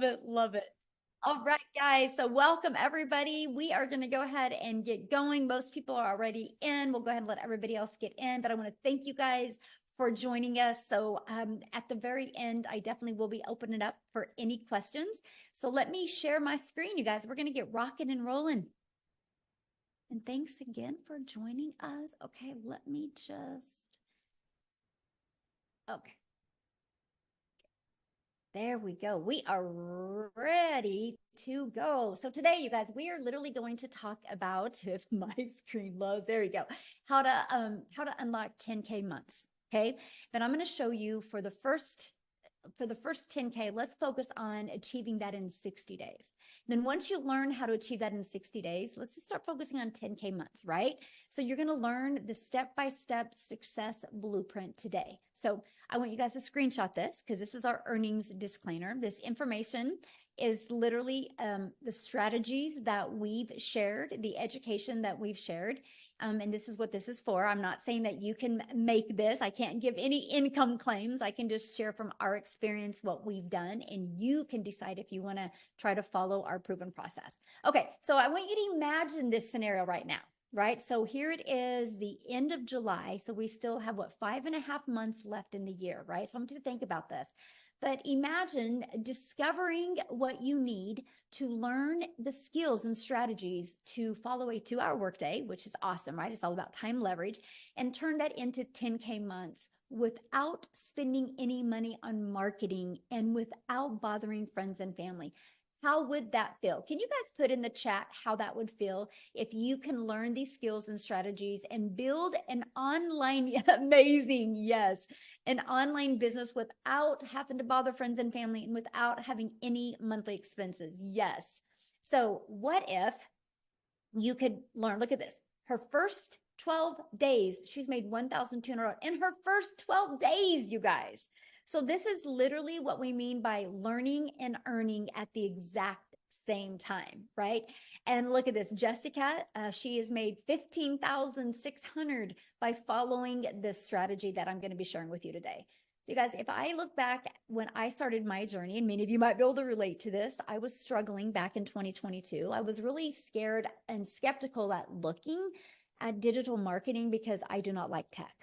it. Love it. All right, guys. So welcome everybody. We are going to go ahead and get going. Most people are already in. We'll go ahead and let everybody else get in, but I want to thank you guys for joining us. So at the very end, I definitely will be opening it up for any questions. So let me share my screen, you guys. We're going to get rocking and rolling. And thanks again for joining us. Okay, let me just, okay. There we go. We are ready to go. So today, you guys, we are literally going to talk about, if my screen loads, there we go, how to unlock 10K months. Okay. But I'm going to show you for the first 10K, let's focus on achieving that in 60 days. Then once you learn how to achieve that in 60 days, let's just start focusing on 10K months, right? So you're going to learn the step-by-step success blueprint today. So I want you guys to screenshot this because this is our earnings disclaimer. This information is literally the strategies that we've shared, the education that we've shared. And this is what this is for. I'm not saying that you can make this. I can't give any income claims. I can just share from our experience what we've done, and you can decide if you want to try to follow our proven process. Okay, so I want you to imagine this scenario right now, right? So here it is, the end of July. So we still have, what, 5.5 months left in the year, right? So I want you to think about this. But imagine discovering what you need to learn the skills and strategies to follow a 2-hour workday, which is awesome, right? It's all about time leverage, and turn that into 10K months without spending any money on marketing and without bothering friends and family. How would that feel? Can you guys put in the chat how that would feel if you can learn these skills and strategies and build an online, amazing, yes, an online business without having to bother friends and family and without having any monthly expenses? Yes. So what if you could learn, look at this, her first 12 days, she's made $1,200 in her first 12 days, you guys. So this is literally what we mean by learning and earning at the exact same time, right? And look at this, Jessica, she has made 15,600 by following this strategy that I'm going to be sharing with you today. So you guys, if I look back when I started my journey, and many of you might be able to relate to this, I was struggling back in 2022. I was really scared and skeptical at looking at digital marketing because I do not like tech.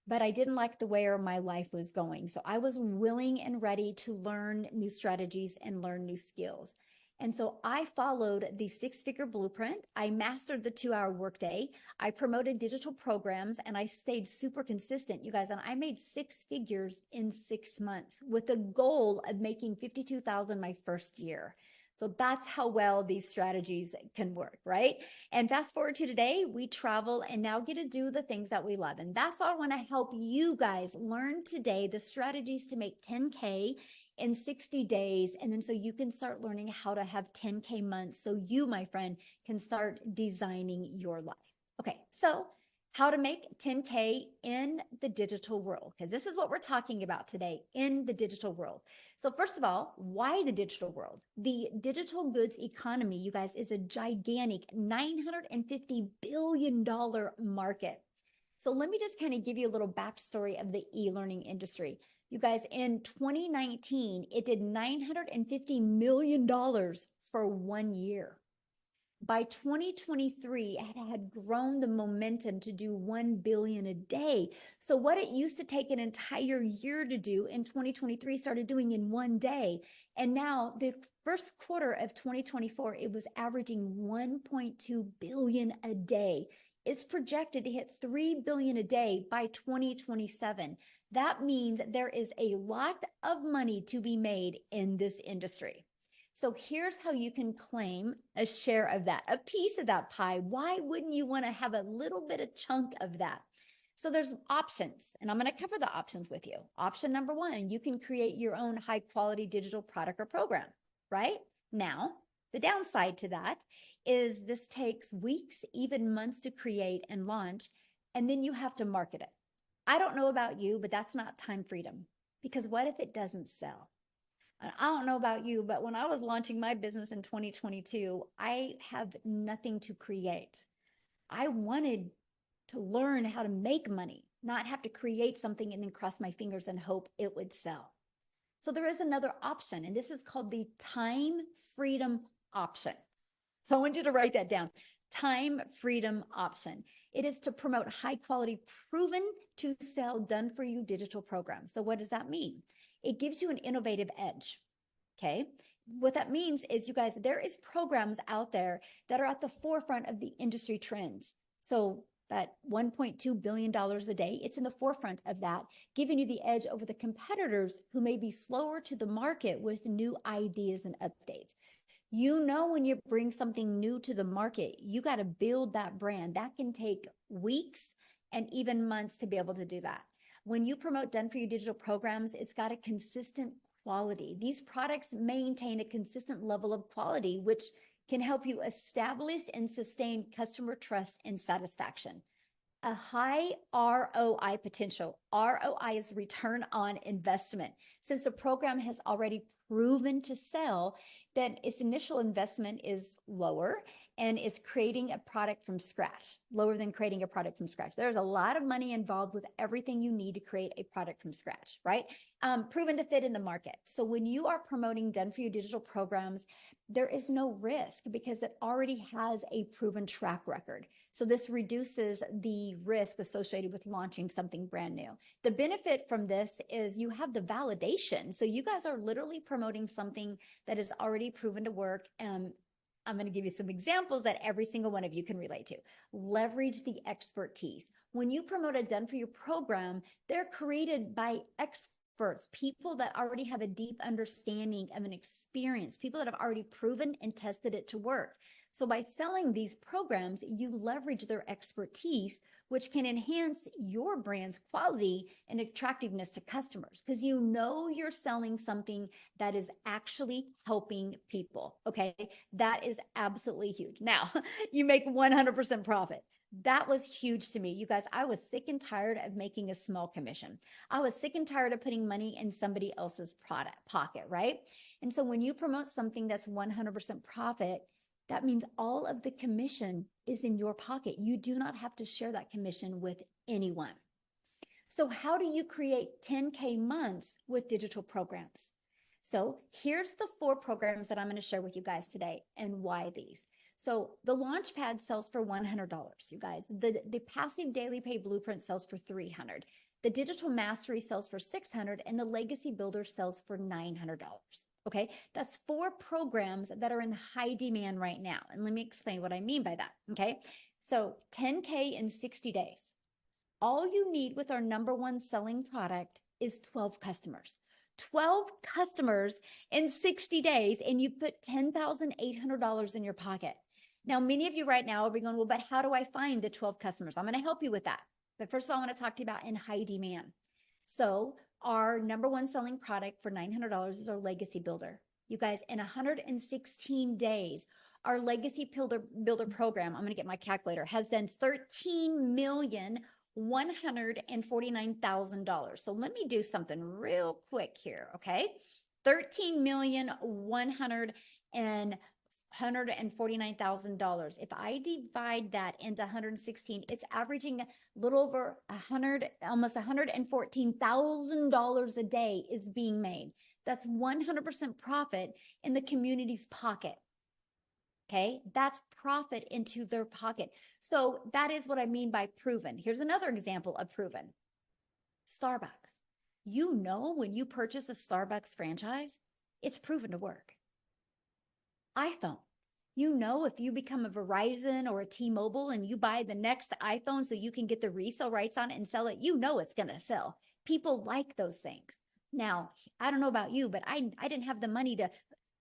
But I didn't like the way my life was going. So I was willing and ready to learn new strategies and learn new skills. And so I followed the 6-figure blueprint. I mastered the 2-hour workday. I promoted digital programs and I stayed super consistent, you guys. And I made 6 figures in 6 months with the goal of making 52,000 my first year. So that's how well these strategies can work, right? And fast forward to today, we travel and now get to do the things that we love. And that's why I want to help you guys learn today the strategies to make 10K in 60 days. And then so you can start learning how to have 10K months so you, my friend, can start designing your life. Okay, so how to make 10K in the digital world, because this is what we're talking about today, in the digital world. So first of all, why the digital world? The digital goods economy, you guys, is a gigantic $950 billion market. So let me just kind of give you a little backstory of the e-learning industry. You guys, in 2019, it did $950 million for 1 year. By 2023, it had grown the momentum to do 1 billion a day. So what it used to take an entire year to do in 2023 started doing in 1 day. And now the first quarter of 2024, it was averaging 1.2 billion a day. It's projected to hit 3 billion a day by 2027. That means there is a lot of money to be made in this industry. So here's how you can claim a share of that, a piece of that pie. Why wouldn't you want to have a little bit of chunk of that? So there's options, and I'm going to cover the options with you. Option number 1, you can create your own high quality digital product or program, right? Now, the downside to that is this takes weeks, even months to create and launch, and then you have to market it. I don't know about you, but that's not time freedom, because what if it doesn't sell? I don't know about you, but when I was launching my business in 2022, I have nothing to create. I wanted to learn how to make money, not have to create something and then cross my fingers and hope it would sell. So there is another option, and this is called the time freedom option. So I want you to write that down. Time freedom option. It is to promote high quality, proven to sell, done for you digital programs. So what does that mean? It gives you an innovative edge. Okay. What that means is, you guys, there is programs out there that are at the forefront of the industry trends. So that $1.2 billion a day, it's in the forefront of that, giving you the edge over the competitors who may be slower to the market with new ideas and updates. You know, when you bring something new to the market, you got to build that brand. That can take weeks and even months to be able to do that. When you promote done for you digital programs, it's got a consistent quality. These products maintain a consistent level of quality, which can help you establish and sustain customer trust and satisfaction. A high ROI potential. ROI is return on investment. Since the program has already proven to sell, then its initial investment is lower and is creating a product from scratch, lower than creating a product from scratch. There's a lot of money involved with everything you need to create a product from scratch, right? Proven to fit in the market. So when you are promoting done for you digital programs, there is no risk because it already has a proven track record. So this reduces the risk associated with launching something brand new. The benefit from this is you have the validation. So you guys are literally promoting something that is already proven to work. I'm going to give you some examples that every single one of you can relate to. Leverage the expertise. When you promote a done for you program, they're created by experts, people that already have a deep understanding of an experience, people that have already proven and tested it to work. So by selling these programs, you leverage their expertise, which can enhance your brand's quality and attractiveness to customers, because you know you're selling something that is actually helping people. Okay. That is absolutely huge. Now, you make 100% profit. That was huge to me. You guys, I was sick and tired of making a small commission. I was sick and tired of putting money in somebody else's pocket, right? And so when you promote something that's 100% profit, that means all of the commission is in your pocket. You do not have to share that commission with anyone. So how do you create 10K months with digital programs? So here's the 4 programs that I'm going to share with you guys today and why these. So the Launchpad sells for $100, you guys. The Passive Daily Pay Blueprint sells for $300. The Digital Mastery sells for $600, and the Legacy Builder sells for $900. Okay, that's 4 programs that are in high demand right now. And let me explain what I mean by that. Okay, so 10K in 60 days. All you need with our #1 selling product is 12 customers. 12 customers in 60 days, and you put $10,800 in your pocket. Now, many of you right now are going, well, but how do I find the 12 customers? I'm going to help you with that. But first of all, I want to talk to you about in high demand. So our #1 selling product for $900 is our Legacy Builder. You guys, in 116 days, our Legacy Builder program, I'm going to get my calculator, has done $13,149,000. So let me do something real quick here, okay? $13,149,000. If I divide that into 116, it's averaging a little over almost $114,000 a day is being made. That's 100% profit in the community's pocket. Okay, that's profit into their pocket. So that is what I mean by proven. Here's another example of proven. Starbucks. You know, when you purchase a Starbucks franchise, it's proven to work. iPhone. You know, if you become a Verizon or a T-Mobile and you buy the next iPhone so you can get the resale rights on it and sell it, you know it's going to sell. People like those things. Now, I don't know about you, but I didn't have the money to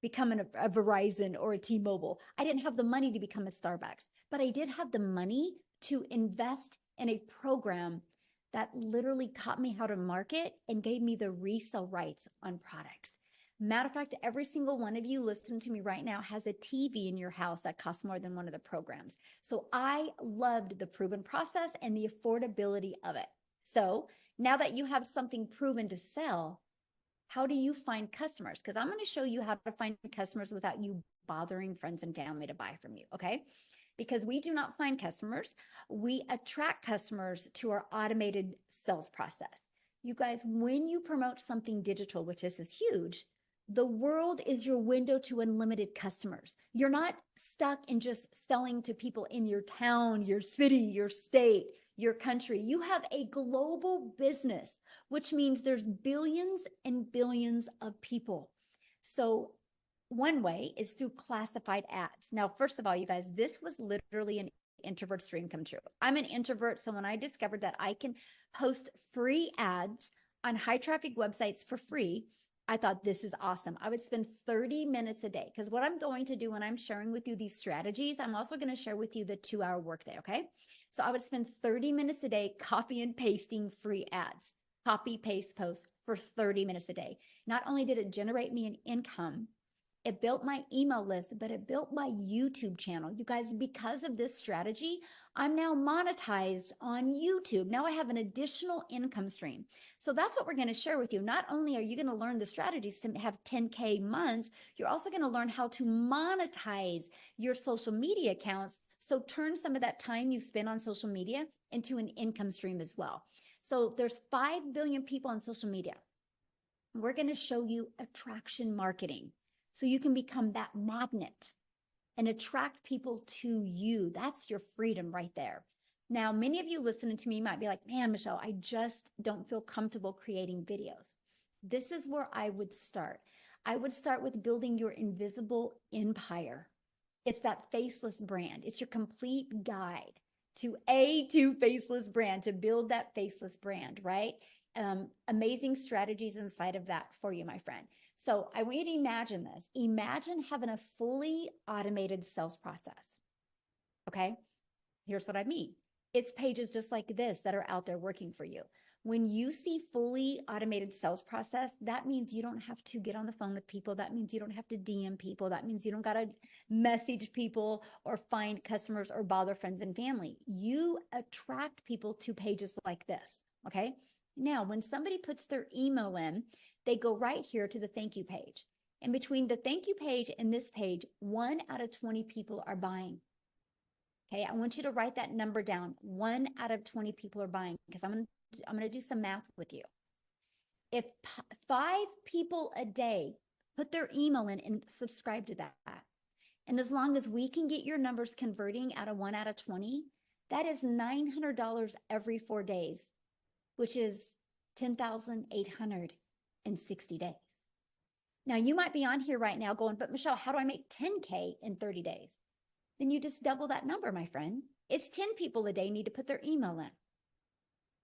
become a Verizon or a T-Mobile. I didn't have the money to become a Starbucks, but I did have the money to invest in a program that literally taught me how to market and gave me the resale rights on products. Matter of fact, every single one of you listening to me right now has a TV in your house that costs more than one of the programs. So I loved the proven process and the affordability of it. So now that you have something proven to sell, how do you find customers? Because I'm going to show you how to find customers without you bothering friends and family to buy from you, okay? Because we do not find customers. We attract customers to our automated sales process. You guys, when you promote something digital, which this is huge, the world is your window to unlimited customers. You're not stuck in just selling to people in your town, your city, your state, your country. You have a global business, which means there's billions and billions of people. So one way is through classified ads. Now, first of all, you guys, this was literally an introvert's dream come true. I'm an introvert. So when I discovered that I can post free ads on high traffic websites for free, I thought this is awesome. I would spend 30 minutes a day because what I'm going to do when I'm sharing with you these strategies, I'm also going to share with you the 2-hour workday. Okay. So I would spend 30 minutes a day copy and pasting free ads, copy, paste, post for 30 minutes a day. Not only did it generate me an income, it built my email list, but it built my YouTube channel. You guys, because of this strategy, I'm now monetized on YouTube. Now I have an additional income stream. So that's what we're going to share with you. Not only are you going to learn the strategies to have 10K months, you're also going to learn how to monetize your social media accounts. So turn some of that time you spend on social media into an income stream as well. So there's 5 billion people on social media. We're going to show you attraction marketing, so you can become that magnet and attract people to you. That's your freedom right there. Now, many of you listening to me might be like, man, Michelle, I just don't feel comfortable creating videos. This is where I would start. I would start with building your invisible empire. It's that faceless brand. It's your complete guide to faceless brand, to build that faceless brand, right? Amazing strategies inside of that for you, my friend. So I want you to imagine this. Imagine having a fully automated sales process. Okay. Here's what I mean. It's pages just like this that are out there working for you. When you see fully automated sales process, that means you don't have to get on the phone with people. That means you don't have to DM people. That means you don't got to message people or find customers or bother friends and family. You attract people to pages like this. Okay. Now, when somebody puts their email in, they go right here to the thank you page. And between the thank you page and this page, 1 out of 20 people are buying. Okay, I want you to write that number down. 1 out of 20 people are buying, because I'm going to do some math with you. If 5 people a day put their email in and subscribe to that, and as long as we can get your numbers converting out of 1 out of 20, that is $900 every 4 days, which is 10,860 days. Now, you might be on here right now going, but Michelle, how do I make 10K in 30 days? Then you just double that number, my friend. It's 10 people a day need to put their email in.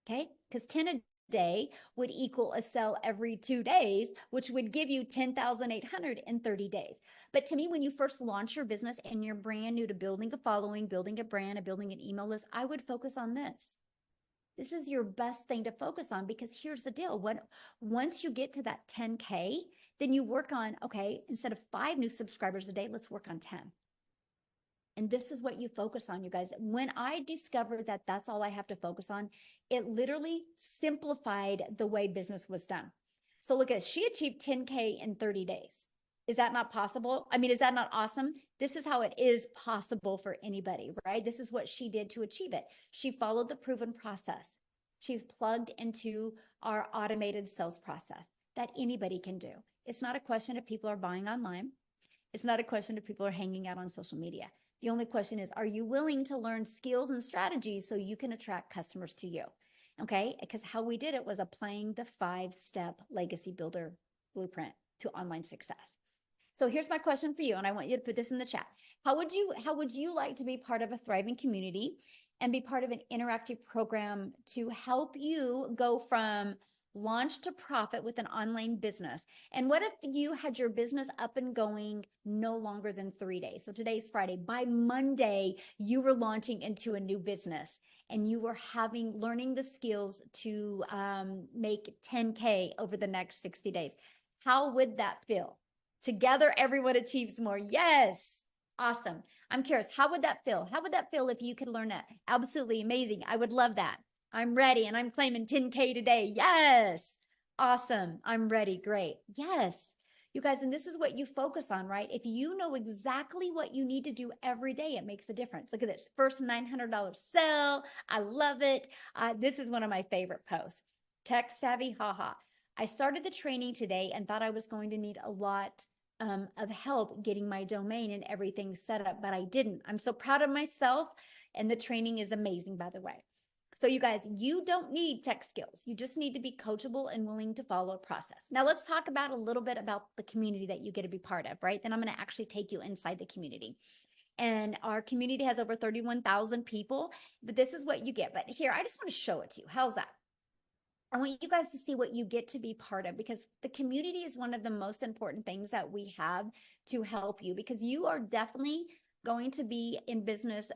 Okay? Because 10 a day would equal a sale every 2 days, which would give you 10,800 in 30 days. But to me, when you first launch your business and you're brand new to building a following, building a brand, and building an email list, I would focus on this. This is your best thing to focus on, because here's the deal. Once you get to that 10K, then you work on, okay, instead of 5 new subscribers a day, let's work on 10. And this is what you focus on, you guys. When I discovered that that's all I have to focus on, it literally simplified the way business was done. So look at, she achieved 10K in 30 days. Is that not possible? I mean, is that not awesome? This is how it is possible for anybody, right? This is what she did to achieve it. She followed the proven process. She's plugged into our automated sales process that anybody can do. It's not a question if people are buying online. It's not a question if people are hanging out on social media. The only question is, are you willing to learn skills and strategies so you can attract customers to you? Okay, because how we did it was applying the 5-step legacy builder blueprint to online success. So here's my question for you, and I want you to put this in the chat. How would you like to be part of a thriving community and be part of an interactive program to help you go from launch to profit with an online business? And what if you had your business up and going no longer than 3 days? So today's Friday. By Monday, you were launching into a new business and you were learning the skills to make 10K over the next 60 days. How would that feel? Together, everyone achieves more. Yes. Awesome. I'm curious, how would that feel? How would that feel if you could learn that? Absolutely amazing. I would love that. I'm ready and I'm claiming 10K today. Yes. Awesome. I'm ready. Great. Yes. You guys, and this is what you focus on, right? If you know exactly what you need to do every day, it makes a difference. Look at this first $900 sale. I love it. This is one of my favorite posts. Tech savvy, haha. I started the training today and thought I was going to need a lot of help getting my domain and everything set up, but I didn't. I'm so proud of myself, and the training is amazing, by the way. So you guys, you don't need tech skills. You just need to be coachable and willing to follow a process. Now let's talk about a little bit about the community that you get to be part of, right? Then I'm going to actually take you inside the community. And our community has over 31,000 people, but this is what you get. But here, I just want to show it to you. How's that? I want you guys to see what you get to be part of, because the community is one of the most important things that we have to help you, because you are definitely going to be in business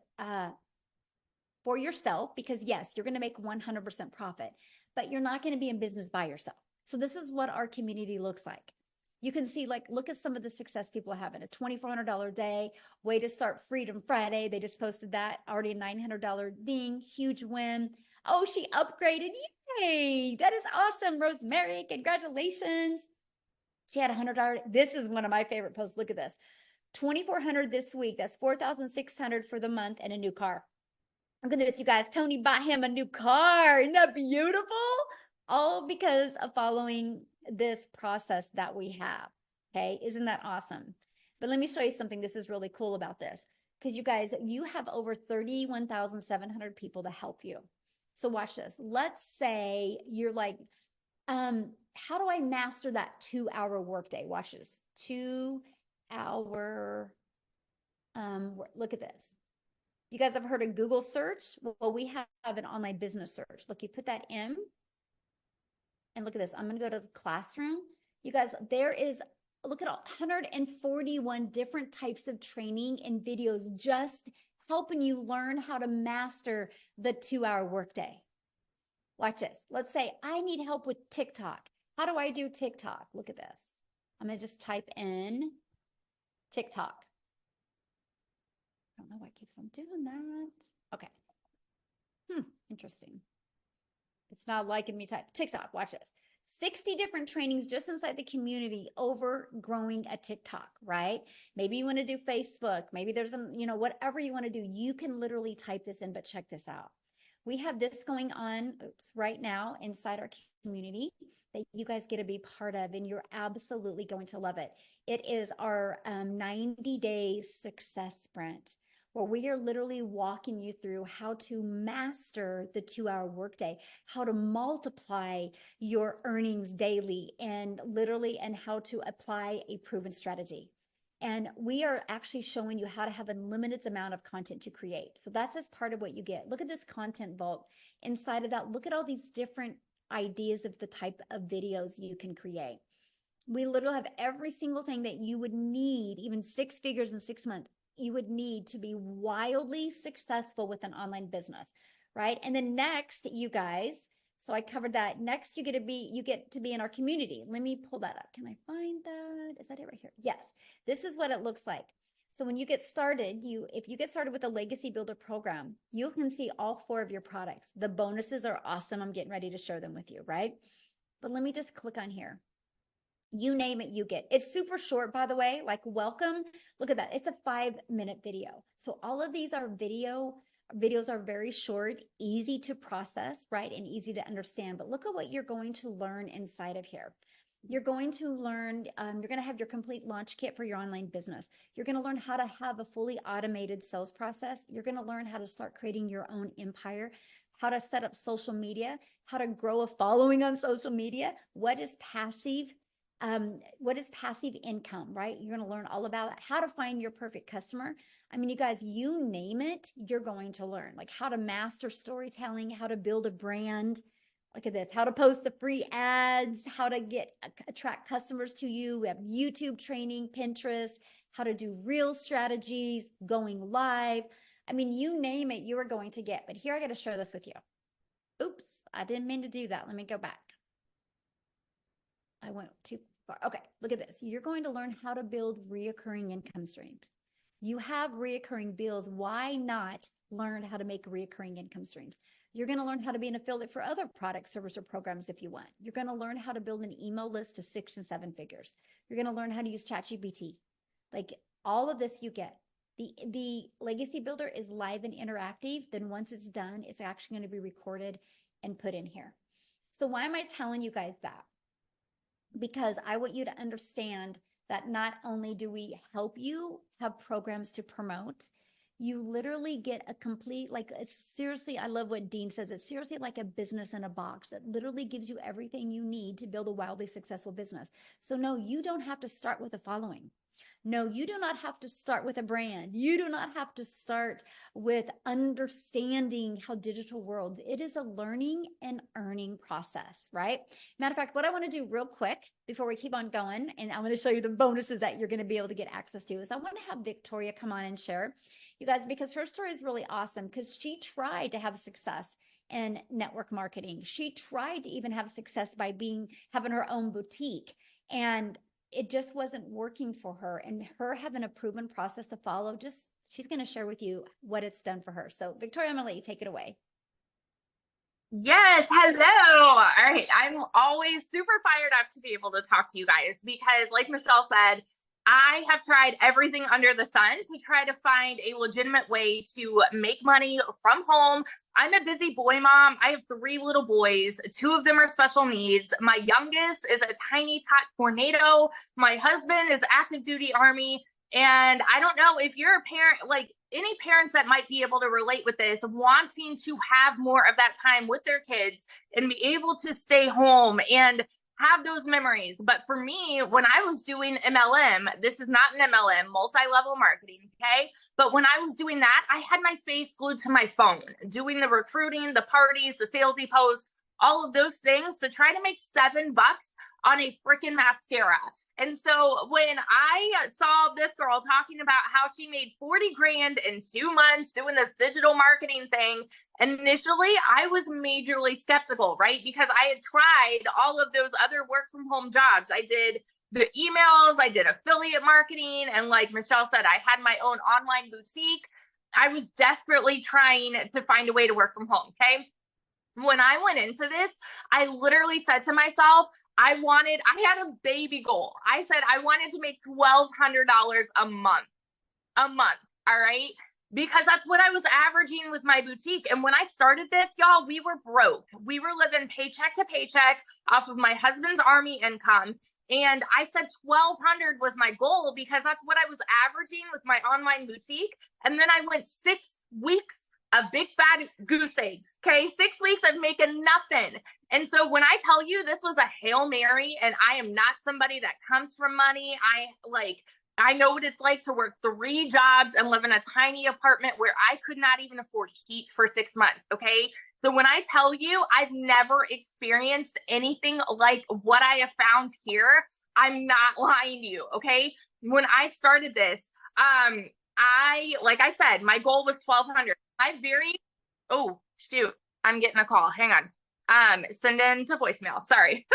for yourself, because yes, you're going to make 100% profit, but you're not going to be in business by yourself. So this is what our community looks like. You can see, like, look at some of the success people are having. A $2,400 day, way to start Freedom Friday. They just posted that, already a $900 ding, huge win. Oh, she upgraded. Yay. That is awesome. Rosemary, congratulations. She had $100. This is one of my favorite posts. Look at this. 2,400 this week. That's 4,600 for the month, and a new car. Look at this, you guys. Tony bought him a new car. Isn't that beautiful? All because of following this process that we have. Okay, isn't that awesome? But let me show you something. This is really cool about this, because you guys, you have over 31,700 people to help you. So watch this. Let's say you're like, how do I master that 2-hour workday? Watch this. 2-hour, look at this. You guys have heard of Google search? Well, we have an online business search. Look, you put that in, and look at this. I'm going to go to the classroom. You guys, there is, look at 141 different types of training and videos just helping you learn how to master the 2-hour workday. Watch this. Let's say I need help with TikTok. How do I do TikTok? Look at this. I'm going to just type in TikTok. I don't know why it keeps on doing that. Okay. Interesting. It's not liking me type TikTok. Watch this. 60 different trainings just inside the community over growing a TikTok, right? Maybe you want to do Facebook. Maybe there's whatever you want to do. You can literally type this in, but check this out. We have this going on right now inside our community that you guys get to be part of, and you're absolutely going to love it. It is our 90-day success sprint, where we are literally walking you through how to master the 2-hour workday, how to multiply your earnings daily, and how to apply a proven strategy. And we are actually showing you how to have a limited amount of content to create. So that's as part of what you get. Look at this content vault. Inside of that, look at all these different ideas of the type of videos you can create. We literally have every single thing that you would need, even 6 figures in 6 months, you would need to be wildly successful with an online business, right? And then next, you guys, so I covered that. Next, you get to be in our community. Let me pull that up. Can I find that? Is that it right here? Yes. This is what it looks like. So when you get started, if you get started with the Legacy Builder program, you can see all 4 of your products. The bonuses are awesome. I'm getting ready to share them with you, right? But let me just click on here. You name it, you get. It's super short, by the way, like welcome. Look at that. It's a 5-minute video. So all of these are videos are very short, easy to process, right? And easy to understand. But look at what you're going to learn inside of here. You're going to learn, you're going to have your complete launch kit for your online business. You're going to learn how to have a fully automated sales process. You're going to learn how to start creating your own empire, how to set up social media, how to grow a following on social media. What is passive income, right? You're going to learn all about it, how to find your perfect customer. I mean, you guys, you name it, you're going to learn, like how to master storytelling, how to build a brand. Look at this, how to post the free ads, how to attract customers to you. We have YouTube training, Pinterest, how to do real strategies, going live. I mean, you name it, you are going to get. But here, I got to share this with you. Oops, I didn't mean to do that. Let me go back. I went too far. Okay, look at this. You're going to learn how to build reoccurring income streams. You have reoccurring bills. Why not learn how to make reoccurring income streams? You're going to learn how to be an affiliate for other products, service, or programs if you want. You're going to learn how to build an email list to 6 and 7 figures. You're going to learn how to use ChatGPT. Like all of this you get. The Legacy Builder is live and interactive. Then once it's done, it's actually going to be recorded and put in here. So why am I telling you guys that? Because I want you to understand that not only do we help you have programs to promote, you literally get a complete, like, seriously, I love what Dean says. It's seriously like a business in a box. It literally gives you everything you need to build a wildly successful business. So no, you don't have to start with a following. No, you do not have to start with a brand. You do not have to start with understanding how digital worlds. It is a learning and earning process, right? Matter of fact, what I want to do real quick before we keep on going, and I'm going to show you the bonuses that you're going to be able to get access to, is I want to have Victoria come on and share, you guys, because her story is really awesome, because she tried to have success in network marketing. She tried to even have success by having her own boutique, and it just wasn't working for her. And her having a proven process to follow, she's going to share with you what it's done for her. So Victoria, I'm going to let you take it away. Yes, hello. All right. I'm always super fired up to be able to talk to you guys because, like Michelle said, I have tried everything under the sun to try to find a legitimate way to make money from home. I'm a busy boy mom. I have 3 little boys. 2 of them are special needs. My youngest is a tiny tot tornado. My husband is active duty Army. And I don't know if you're a parent, like any parents that might be able to relate with this, wanting to have more of that time with their kids and be able to stay home and have those memories. But for me, when I was doing MLM, this is not an MLM, multi-level marketing, okay? But when I was doing that, I had my face glued to my phone, doing the recruiting, the parties, the salesy posts, all of those things to try to make $7 on a freaking mascara. And so when I saw this girl talking about how she made 40 grand in 2 months doing this digital marketing thing, initially I was majorly skeptical, right? Because I had tried all of those other work from home jobs. I did the emails, I did affiliate marketing, and like Michelle said, I had my own online boutique. I was desperately trying to find a way to work from home, okay? When I went into this, I literally said to myself, I had a baby goal. I said I wanted to make $1,200 a month, all right? Because that's what I was averaging with my boutique. And when I started this, y'all, we were broke. We were living paycheck to paycheck off of my husband's Army income. And I said 1,200 was my goal because that's what I was averaging with my online boutique. And then I went 6 weeks of big fat goose eggs, okay? 6 weeks of making nothing. And so when I tell you this was a Hail Mary, and I am not somebody that comes from money, I know what it's like to work 3 jobs and live in a tiny apartment where I could not even afford heat for 6 months, okay? So when I tell you I've never experienced anything like what I have found here, I'm not lying to you, okay? When I started this, like I said, my goal was 1,200. Oh, shoot, I'm getting a call. Hang on. Send in to voicemail. Sorry.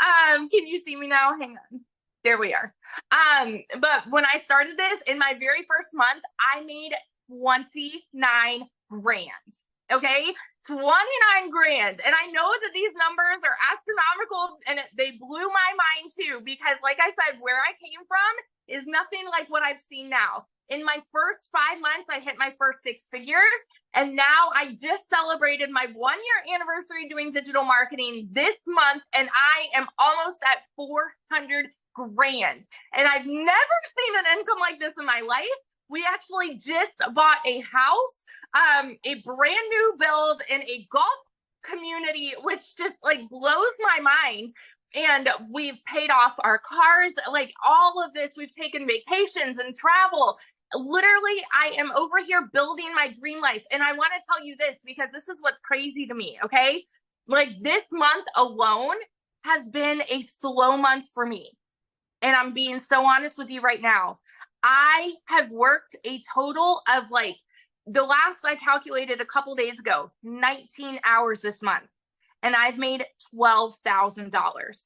Can you see me now? Hang on. There we are. But when I started this in my very first month, I made 29 grand. Okay. 29 grand. And I know that these numbers are astronomical and they blew my mind too, because like I said, where I came from is nothing like what I've seen now. In my first 5 months, I hit my first 6 figures. And now I just celebrated my 1-year anniversary doing digital marketing this month. And I am almost at 400 grand. And I've never seen an income like this in my life. We actually just bought a house, a brand new build in a golf community, which just like blows my mind. And we've paid off our cars, like all of this. We've taken vacations and travel. Literally, I am over here building my dream life. And I want to tell you this because this is what's crazy to me, okay? Like this month alone has been a slow month for me. And I'm being so honest with you right now. I have worked a total of like, the last I calculated a couple days ago, 19 hours this month. And I've made $12,000.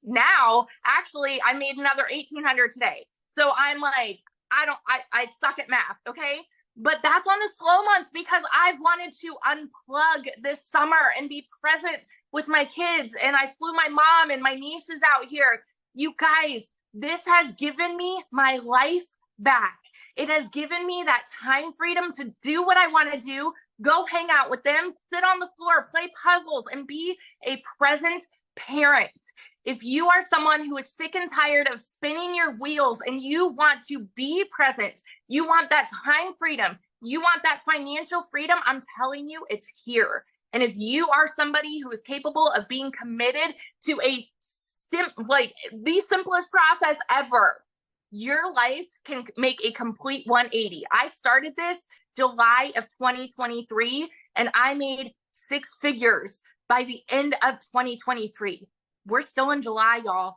Now, actually, I made another $1,800 today. So I'm like, I suck at math, okay? But that's on a slow month because I've wanted to unplug this summer and be present with my kids. And I flew my mom and my nieces out here. You guys, this has given me my life back. It has given me that time freedom to do what I want to do Go hang out with them, sit on the floor, play puzzles, and be a present parent. If you are someone who is sick and tired of spinning your wheels and you want to be present, you want that time freedom, you want that financial freedom, I'm telling you, it's here. And if you are somebody who is capable of being committed to the simplest process ever, your life can make a complete 180. I started this July of 2023, and I made 6 figures by the end of 2023. We're still in July, y'all.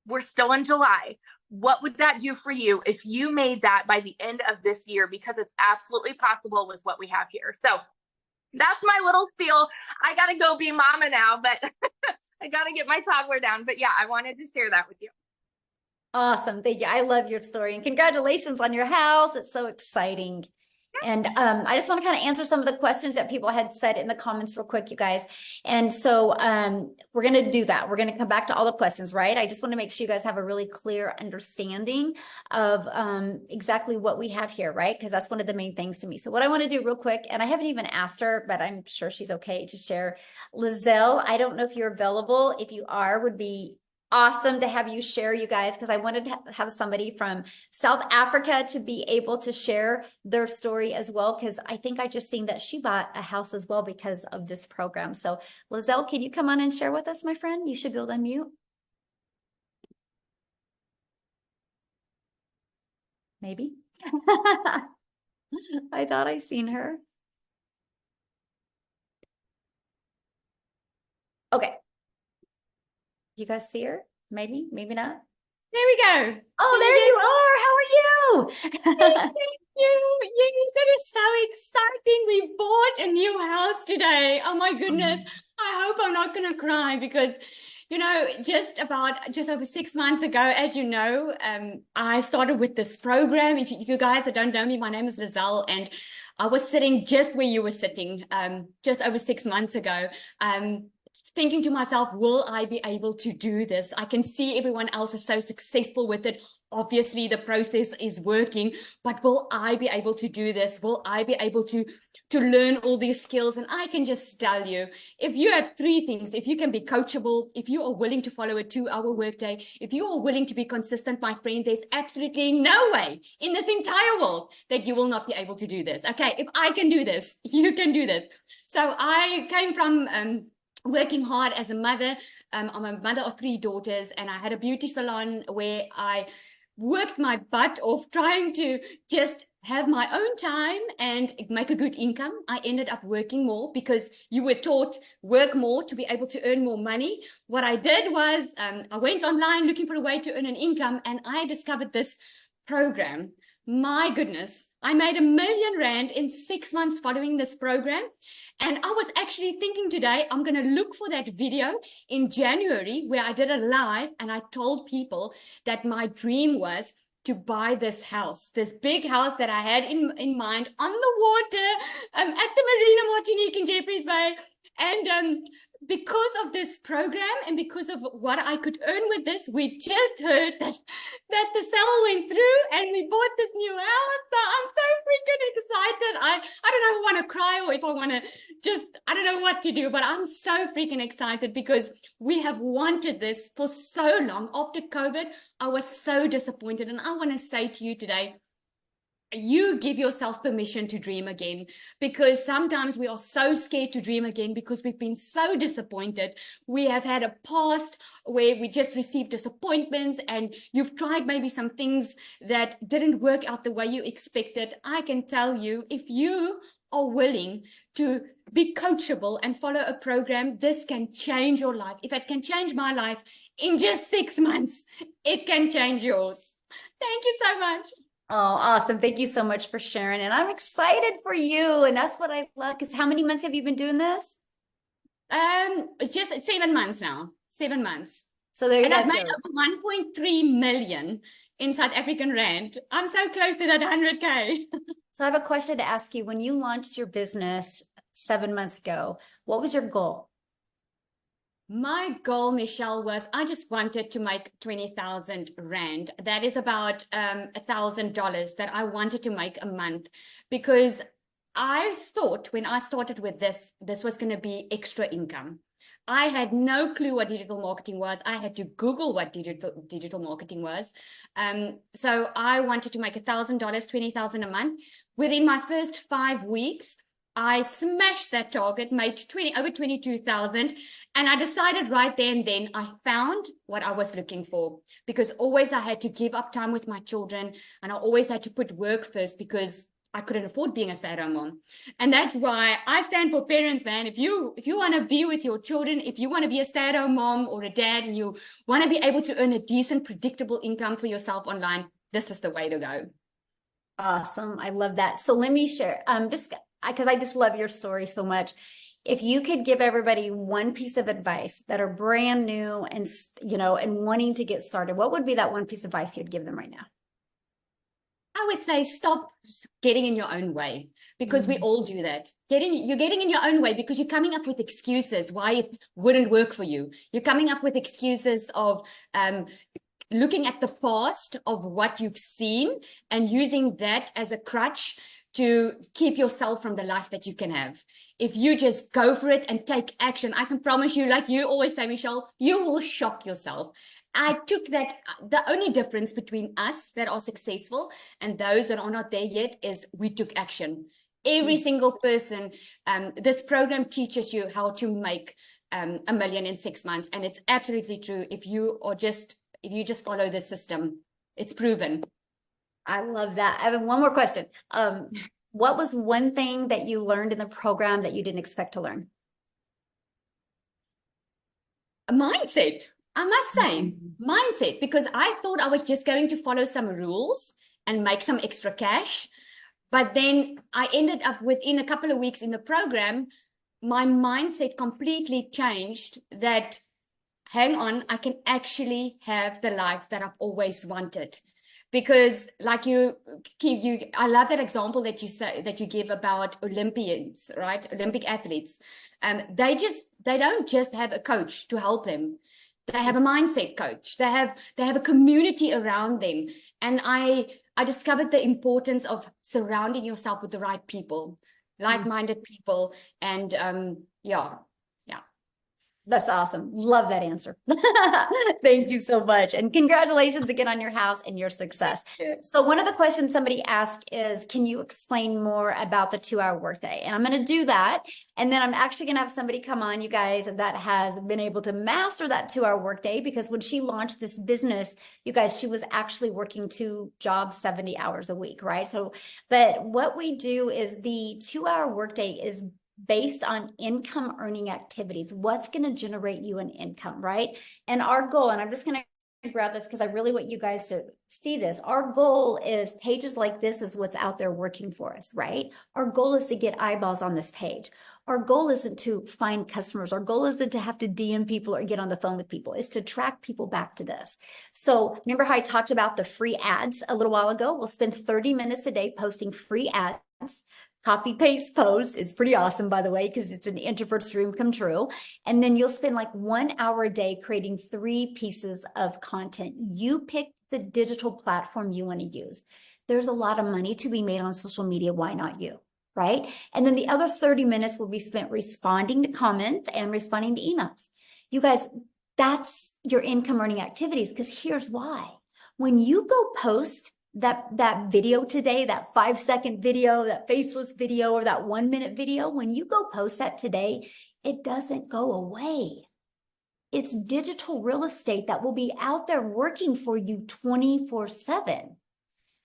We're still in July. What would that do for you if you made that by the end of this year? Because it's absolutely possible with what we have here. So that's my little spiel. I got to go be mama now, but I got to get my toddler down. But yeah, I wanted to share that with you. Awesome. Thank you. I love your story, and congratulations on your house. It's so exciting. And I just want to kind of answer some of the questions that people had said in the comments real quick, you guys. And so we're going to do that. We're going to come back to all the questions, right? I just want to make sure you guys have a really clear understanding of exactly what we have here, right? Because that's one of the main things to me. So what I want to do real quick, and I haven't even asked her, but I'm sure she's okay to share. Lizelle, I don't know if you're available. If you are, would be awesome to have you share, you guys, because I wanted to have somebody from South Africa to be able to share their story as well, because I think I just seen that she bought a house as well because of this program. So Lizelle, can you come on and share with us, my friend? You should be able to unmute. Maybe. I thought I seen her. Okay. You guys see her? Maybe, maybe not. There we go. Oh, there you are. How are you? Thank you. Yes, it is so exciting. We bought a new house today. Oh my goodness. I hope I'm not going to cry because, you know, just over 6 months ago, as you know, I started with this program. If you guys that don't know me, my name is Lizelle, and I was sitting just where you were sitting, just over 6 months ago. Thinking to myself, will I be able to do this? I can see everyone else is so successful with it. Obviously, the process is working, but will I be able to do this? Will I be able to learn all these skills? And I can just tell you, if you have 3 things, if you can be coachable, if you are willing to follow a 2-hour workday, if you are willing to be consistent, my friend, there's absolutely no way in this entire world that you will not be able to do this. Okay, if I can do this, you can do this. So I came from working hard as a mother. I'm a mother of 3 daughters, and I had a beauty salon where I worked my butt off trying to just have my own time and make a good income. I ended up working more because you were taught work more to be able to earn more money. What I did was I went online looking for a way to earn an income, and I discovered this program. My goodness, I made R1 million in 6 months following this program. And I was actually thinking today, I'm going to look for that video in January where I did a live and I told people that my dream was to buy this house, this big house that I had in mind on the water at the Marina Martinique in Jeffreys Bay. And because of this program and because of what I could earn with this, we just heard that the sale went through and we bought this new house. So I'm so freaking excited. I don't know if I want to cry or if I want to I don't know what to do, but I'm so freaking excited because we have wanted this for so long. After COVID, I was so disappointed. And I want to say to you today, you give yourself permission to dream again, because sometimes we are so scared to dream again because we've been so disappointed. We have had a past where we just received disappointments and you've tried maybe some things that didn't work out the way you expected. I can tell you, if you are willing to be coachable and follow a program, this can change your life. If it can change my life in just 6 months, it can change yours. Thank you so much. Oh, awesome. Thank you so much for sharing. And I'm excited for you. And that's what I love. Because how many months have you been doing this? Just 7 months now. 7 months. So there you go. And guys I've made over 1.3 million in South African rand. I'm so close to that 100K. So I have a question to ask you. When you launched your business 7 months ago, what was your goal? My goal, Michelle, was I just wanted to make 20,000 rand. That is about $1,000 that I wanted to make a month, because I thought when I started with this was going to be extra income. I had no clue what digital marketing was. I had to Google what digital marketing was. So I wanted to make $1,000, $20,000 a month. Within my first 5 weeks, I smashed that target, made over 22,000. And I decided right there and then I found what I was looking for, because always I had to give up time with my children, and I always had to put work first because I couldn't afford being a stay-at-home mom. And that's why I stand for parents, man. If you want to be with your children, if you want to be a stay-at-home mom or a dad, and you want to be able to earn a decent, predictable income for yourself online, this is the way to go. Awesome. I love that. So let me share, just because I just love your story so much. If you could give everybody one piece of advice that are brand new and, and wanting to get started, what would be that one piece of advice you'd give them right now? I would say stop getting in your own way, because we all do that. You're getting in your own way because you're coming up with excuses why it wouldn't work for you. You're coming up with excuses of looking at the past of what you've seen and using that as a crutch to keep yourself from the life that you can have. If you just go for it and take action, I can promise you, like you always say, Michelle, you will shock yourself. I took that. The only difference between us that are successful and those that are not there yet is we took action. Every single person, this program teaches you how to make $1 million in 6 months. And it's absolutely true. If you just follow the system, it's proven. I love that. I have one more question. What was one thing that you learned in the program that you didn't expect to learn? A mindset. I must say, mindset, because I thought I was just going to follow some rules and make some extra cash. But then I ended up within a couple of weeks in the program, my mindset completely changed that, hang on, I can actually have the life that I've always wanted. Because like I love that example that you give about Olympians, right? Olympic athletes. They don't just have a coach to help them. They have a mindset coach. They have a community around them. And I discovered the importance of surrounding yourself with the right people, like-minded people. And yeah. That's awesome. Love that answer. Thank you so much. And congratulations again on your house and your success. So one of the questions somebody asked is, can you explain more about the 2-hour workday? And I'm going to do that. And then I'm actually going to have somebody come on, you guys, that has been able to master that 2-hour workday, because when she launched this business, you guys, she was actually working 2 jobs, 70 hours a week, right? So, but what we do is the 2-hour workday is based on income earning activities. What's going to generate you an income, right? And our goal, and I'm just going to grab this because I really want you guys to see this. Our goal is pages like this is what's out there working for us, right? Our goal is to get eyeballs on this page. Our goal isn't to find customers. Our goal isn't to have to DM people or get on the phone with people. It's to track people back to this. So remember how I talked about the free ads a little while ago? We'll spend 30 minutes a day posting free ads. Copy paste post. It's pretty awesome, by the way, because it's an introvert's dream come true. And then you'll spend like 1 hour a day creating 3 pieces of content. You pick the digital platform you want to use. There's a lot of money to be made on social media. Why not you? Right? And then the other 30 minutes will be spent responding to comments and responding to emails. You guys, that's your income earning activities, because here's why. When you go post that video today, that 5-second video, that faceless video, or that 1-minute video, when you go post that today, it doesn't go away. It's digital real estate that will be out there working for you 24/7.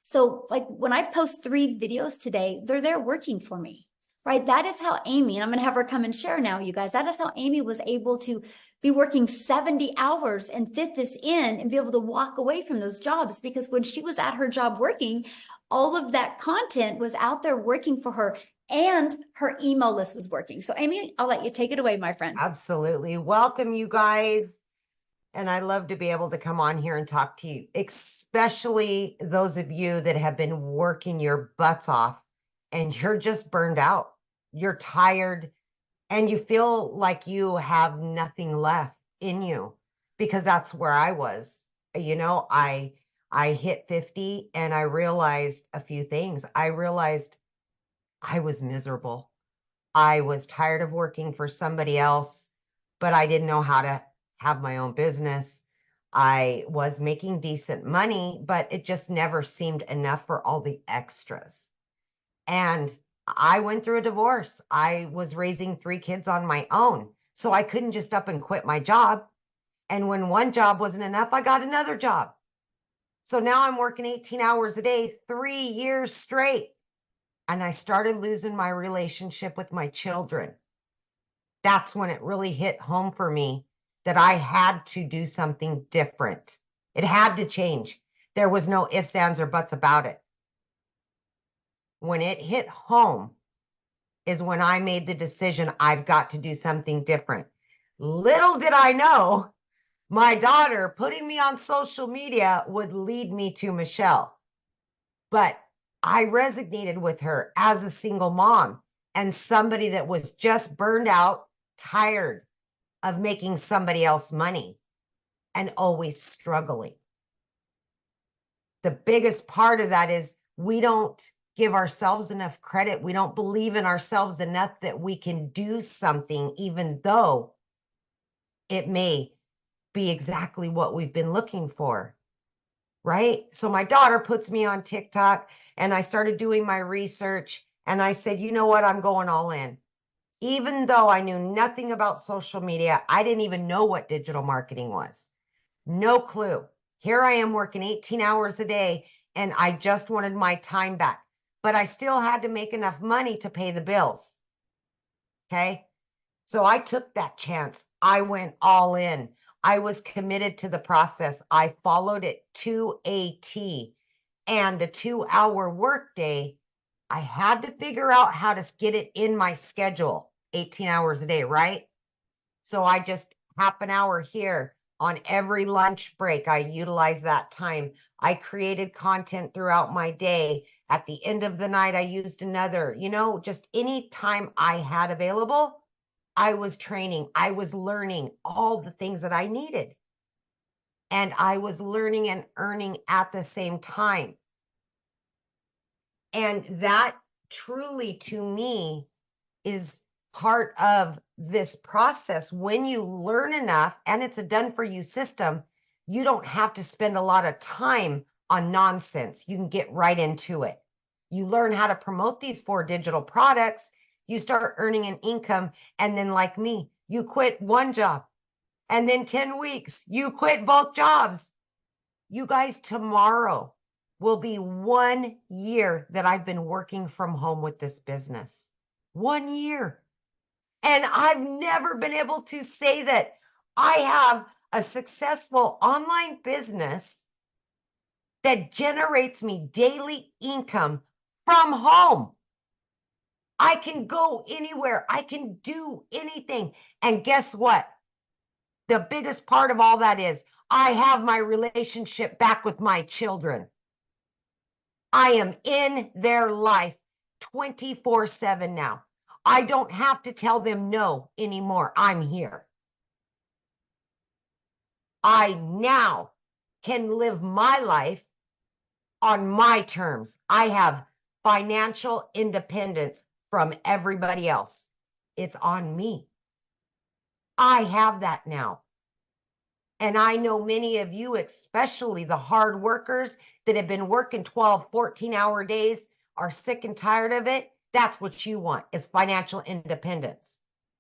So like when I post 3 videos today, they're there working for me, right? That is how Amy, and I'm going to have her come and share now, you guys, that is how Amy was able to be working 70 hours and fit this in and be able to walk away from those jobs, because when she was at her job working, all of that content was out there working for her and her email list was working. So Amy, I'll let you take it away, my friend. Absolutely. Welcome, you guys. And I love to be able to come on here and talk to you, especially those of you that have been working your butts off and you're just burned out. You're tired and you feel like you have nothing left in you, because that's where I was. You know, I hit 50 and I realized a few things. I realized I was miserable. I was tired of working for somebody else, but I didn't know how to have my own business. I was making decent money, but it just never seemed enough for all the extras. And I went through a divorce. I was raising 3 kids on my own. So I couldn't just up and quit my job. And when one job wasn't enough, I got another job. So now I'm working 18 hours a day, 3 years straight. And I started losing my relationship with my children. That's when it really hit home for me that I had to do something different. It had to change. There was no ifs, ands, or buts about it. When it hit home is when I made the decision I've got to do something different. Little did I know my daughter putting me on social media would lead me to Michelle. But I resonated with her as a single mom and somebody that was just burned out, tired of making somebody else money and always struggling. The biggest part of that is we don't give ourselves enough credit. We don't believe in ourselves enough that we can do something, even though it may be exactly what we've been looking for, right? So my daughter puts me on TikTok and I started doing my research and I said, you know what? I'm going all in. Even though I knew nothing about social media, I didn't even know what digital marketing was. No clue. Here I am working 18 hours a day and I just wanted my time back, but I still had to make enough money to pay the bills. Okay. So I took that chance. I went all in. I was committed to the process. I followed it to a T. And the 2-hour workday, I had to figure out how to get it in my schedule, 18 hours a day, right? So I just half an hour here on every lunch break. I utilized that time. I created content throughout my day. At the end of the night, I used another, just any time I had available, I was training. I was learning all the things that I needed. And I was learning and earning at the same time. And that truly, to me, is part of this process. When you learn enough and it's a done for you system, you don't have to spend a lot of time on nonsense. You can get right into it. You learn how to promote these 4 digital products. You start earning an income. And then like me, you quit one job and then 10 weeks, you quit both jobs. You guys, tomorrow will be 1 year that I've been working from home with this business. 1 year. And I've never been able to say that I have a successful online business that generates me daily income from home. I can go anywhere. I can do anything. And guess what? The biggest part of all that is I have my relationship back with my children. I am in their life 24/7 now. I don't have to tell them no anymore. I'm here. I now can live my life on my terms. I have financial independence from everybody else. It's on me. I have that now. And I know many of you, especially the hard workers that have been working 12, 14-hour days, are sick and tired of it. That's what you want, is financial independence.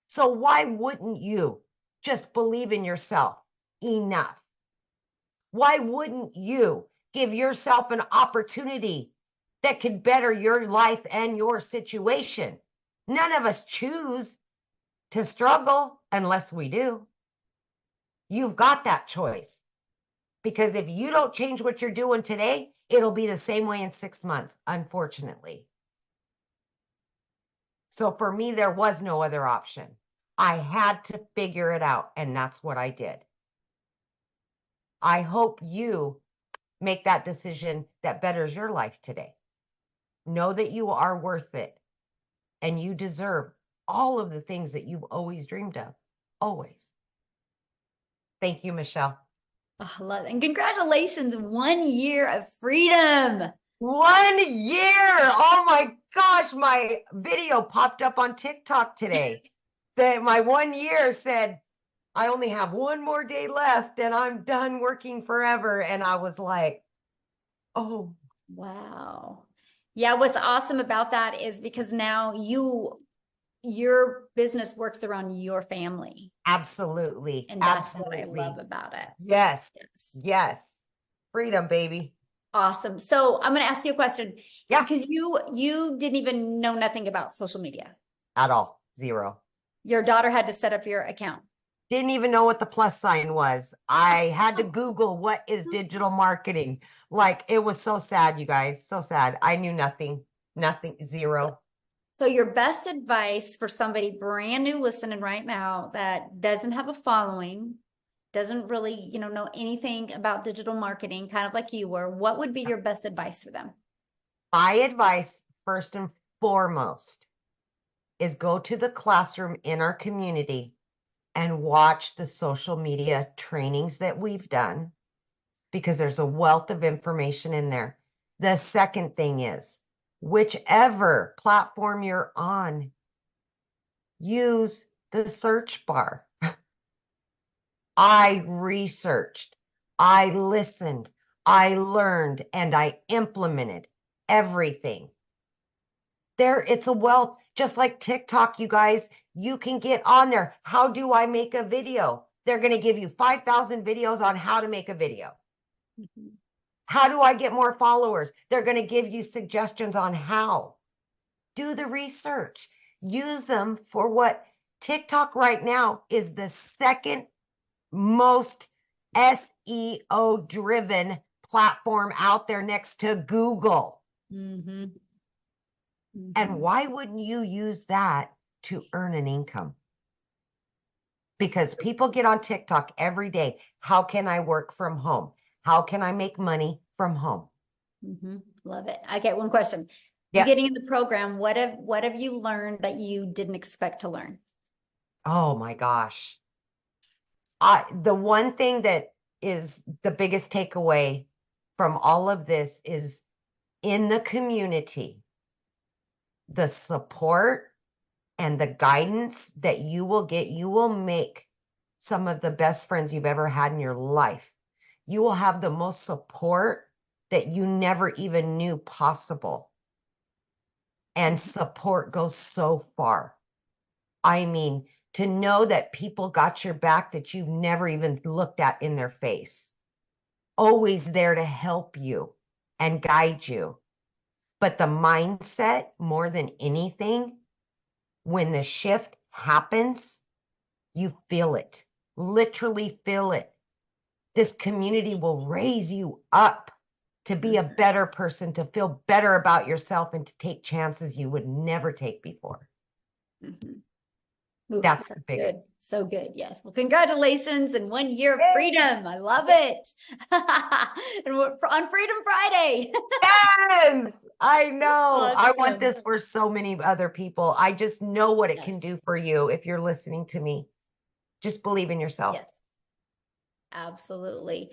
So why wouldn't you just believe in yourself enough? Why wouldn't you give yourself an opportunity that could better your life and your situation? None of us choose to struggle unless we do. You've got that choice. Because if you don't change what you're doing today, it'll be the same way in 6 months, unfortunately. So for me, there was no other option. I had to figure it out, and that's what I did. I hope you make that decision that betters your life today. Know that you are worth it, and you deserve all of the things that you've always dreamed of. Always. Thank you, Michelle. Oh, I love it. And congratulations, 1 year of freedom. 1 year. Oh my gosh. gosh, my video popped up on TikTok today. That my 1 year said, I only have one more day left and I'm done working forever. And I was like, oh, Wow. Yeah, what's awesome about that is because now your business works around your family. absolutely. And that's Absolutely. what I love about it. Yes. Yes. Yes. Freedom, baby. Awesome. So I'm going to ask you a question. Yeah. Because you didn't even know nothing about social media. At all. Zero. Your daughter had to set up your account. Didn't even know what the plus sign was. I had to Google what is digital marketing. Like, it was so sad, you guys. So sad. I knew nothing. Nothing. Zero. So your best advice for somebody brand new listening right now that doesn't have a following, doesn't really, know anything about digital marketing, kind of like you were, what would be your best advice for them? My advice, first and foremost, is go to the classroom in our community and watch the social media trainings that we've done, because there's a wealth of information in there. The second thing is, whichever platform you're on, use the search bar. I researched, I listened, I learned, and I implemented everything. It's a wealth, just like TikTok, you guys. You can get on there. How do I make a video? They're going to give you 5,000 videos on how to make a video. Mm-hmm. How do I get more followers? They're going to give you suggestions on how. Do the research. Use them for what TikTok right now is the second most SEO driven platform out there next to Google. Mm-hmm. Mm-hmm. And why wouldn't you use that to earn an income? Because people get on TikTok every day. How can I work from home? How can I make money from home? Mm-hmm. Love it. I get one question. Yeah. Getting in the program, what have you learned that you didn't expect to learn? Oh my gosh. The one thing that is the biggest takeaway from all of this is, in the community, the support and the guidance that you will get, you will make some of the best friends you've ever had in your life. You will have the most support that you never even knew possible. And support goes so far. I mean, to know that people got your back that you've never even looked at in their face. Always there to help you and guide you. But the mindset, more than anything, when the shift happens, you feel it, literally feel it. This community will raise you up to be a better person, to feel better about yourself, and to take chances you would never take before. Mm-hmm. Ooh, That's the biggest. Good. So good. Yes. Well, congratulations and 1 year of freedom. I love it. And we're on Freedom Friday. Yes, I know. Awesome. I want this for so many other people. I just know what it can do for you if you're listening to me. Just believe in yourself. Yes. Absolutely.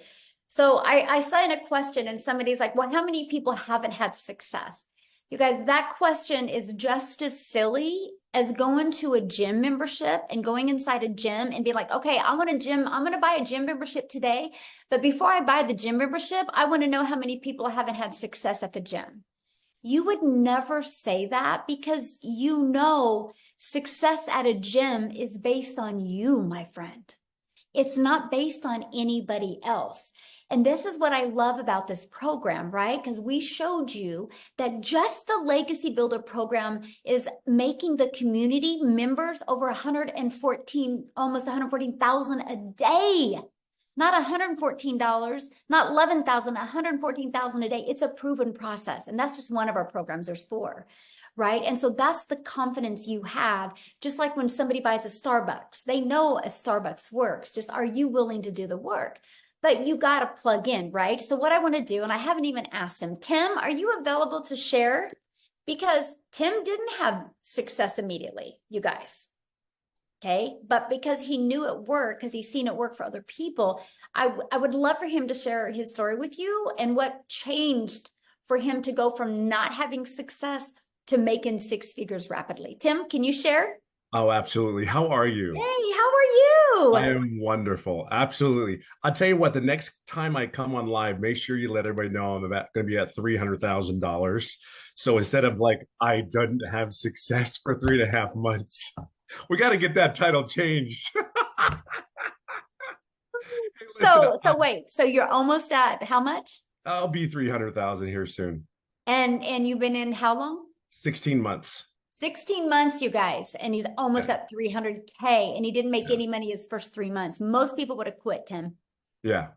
So I saw in a question and somebody's like, well, how many people haven't had success? You guys, that question is just as silly as going to a gym membership and going inside a gym and be like, okay, I'm going to buy a gym membership today. But before I buy the gym membership, I want to know how many people haven't had success at the gym. You would never say that, because success at a gym is based on you, my friend. It's not based on anybody else. And this is what I love about this program, right? Because we showed you that just the Legacy Builder program is making the community members over almost 114,000 a day. Not $114, not 11,000, 114,000 a day. It's a proven process. And that's just one of our programs. There's 4. Right? And so that's the confidence you have. Just like when somebody buys a Starbucks, they know a Starbucks works. Just, are you willing to do the work? But you got to plug in, right? So what I want to do, and I haven't even asked him, Tim, are you available to share? Because Tim didn't have success immediately, you guys. Okay. But because he knew it worked, because he's seen it work for other people, I would love for him to share his story with you and what changed for him to go from not having success to making six figures rapidly. Tim, can you share? Oh, absolutely. How are you? Hey, how are I you? am wonderful. Absolutely. I'll tell you what, the next time I come on live, make sure you let everybody know I'm about going to be at $300,000. So instead of like, I didn't have success for 3.5 months, we got to get that title changed. Listen, So wait, so you're almost at how much? I'll be 300,000 here soon. And you've been in how long? 16 months. 16 months, you guys, and he's almost Yeah. at 300K, and he didn't make Yeah. any money his first 3 months. Most people would have quit, Tim. Yeah,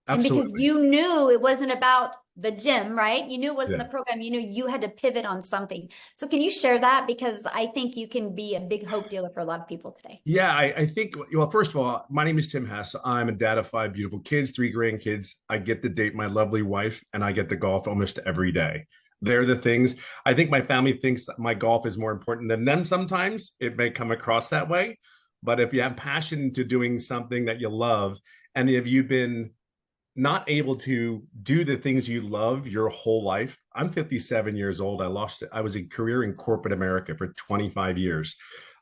And because absolutely. you knew it wasn't about the gym, right? You knew it wasn't Yeah. the program. You knew you had to pivot on something. So can you share that? Because I think you can be a big hope dealer for a lot of people today. Yeah, I think, well, first of all, my name is Tim Hess. I'm a dad of 5 beautiful kids, 3 grandkids. I get to date my lovely wife, and I get to golf almost every day. They're the things. I think my family thinks my golf is more important than them sometimes. It may come across that way. But if you have passion to doing something that you love, and if you've been not able to do the things you love your whole life. I'm 57 years old. I was a career in corporate America for 25 years.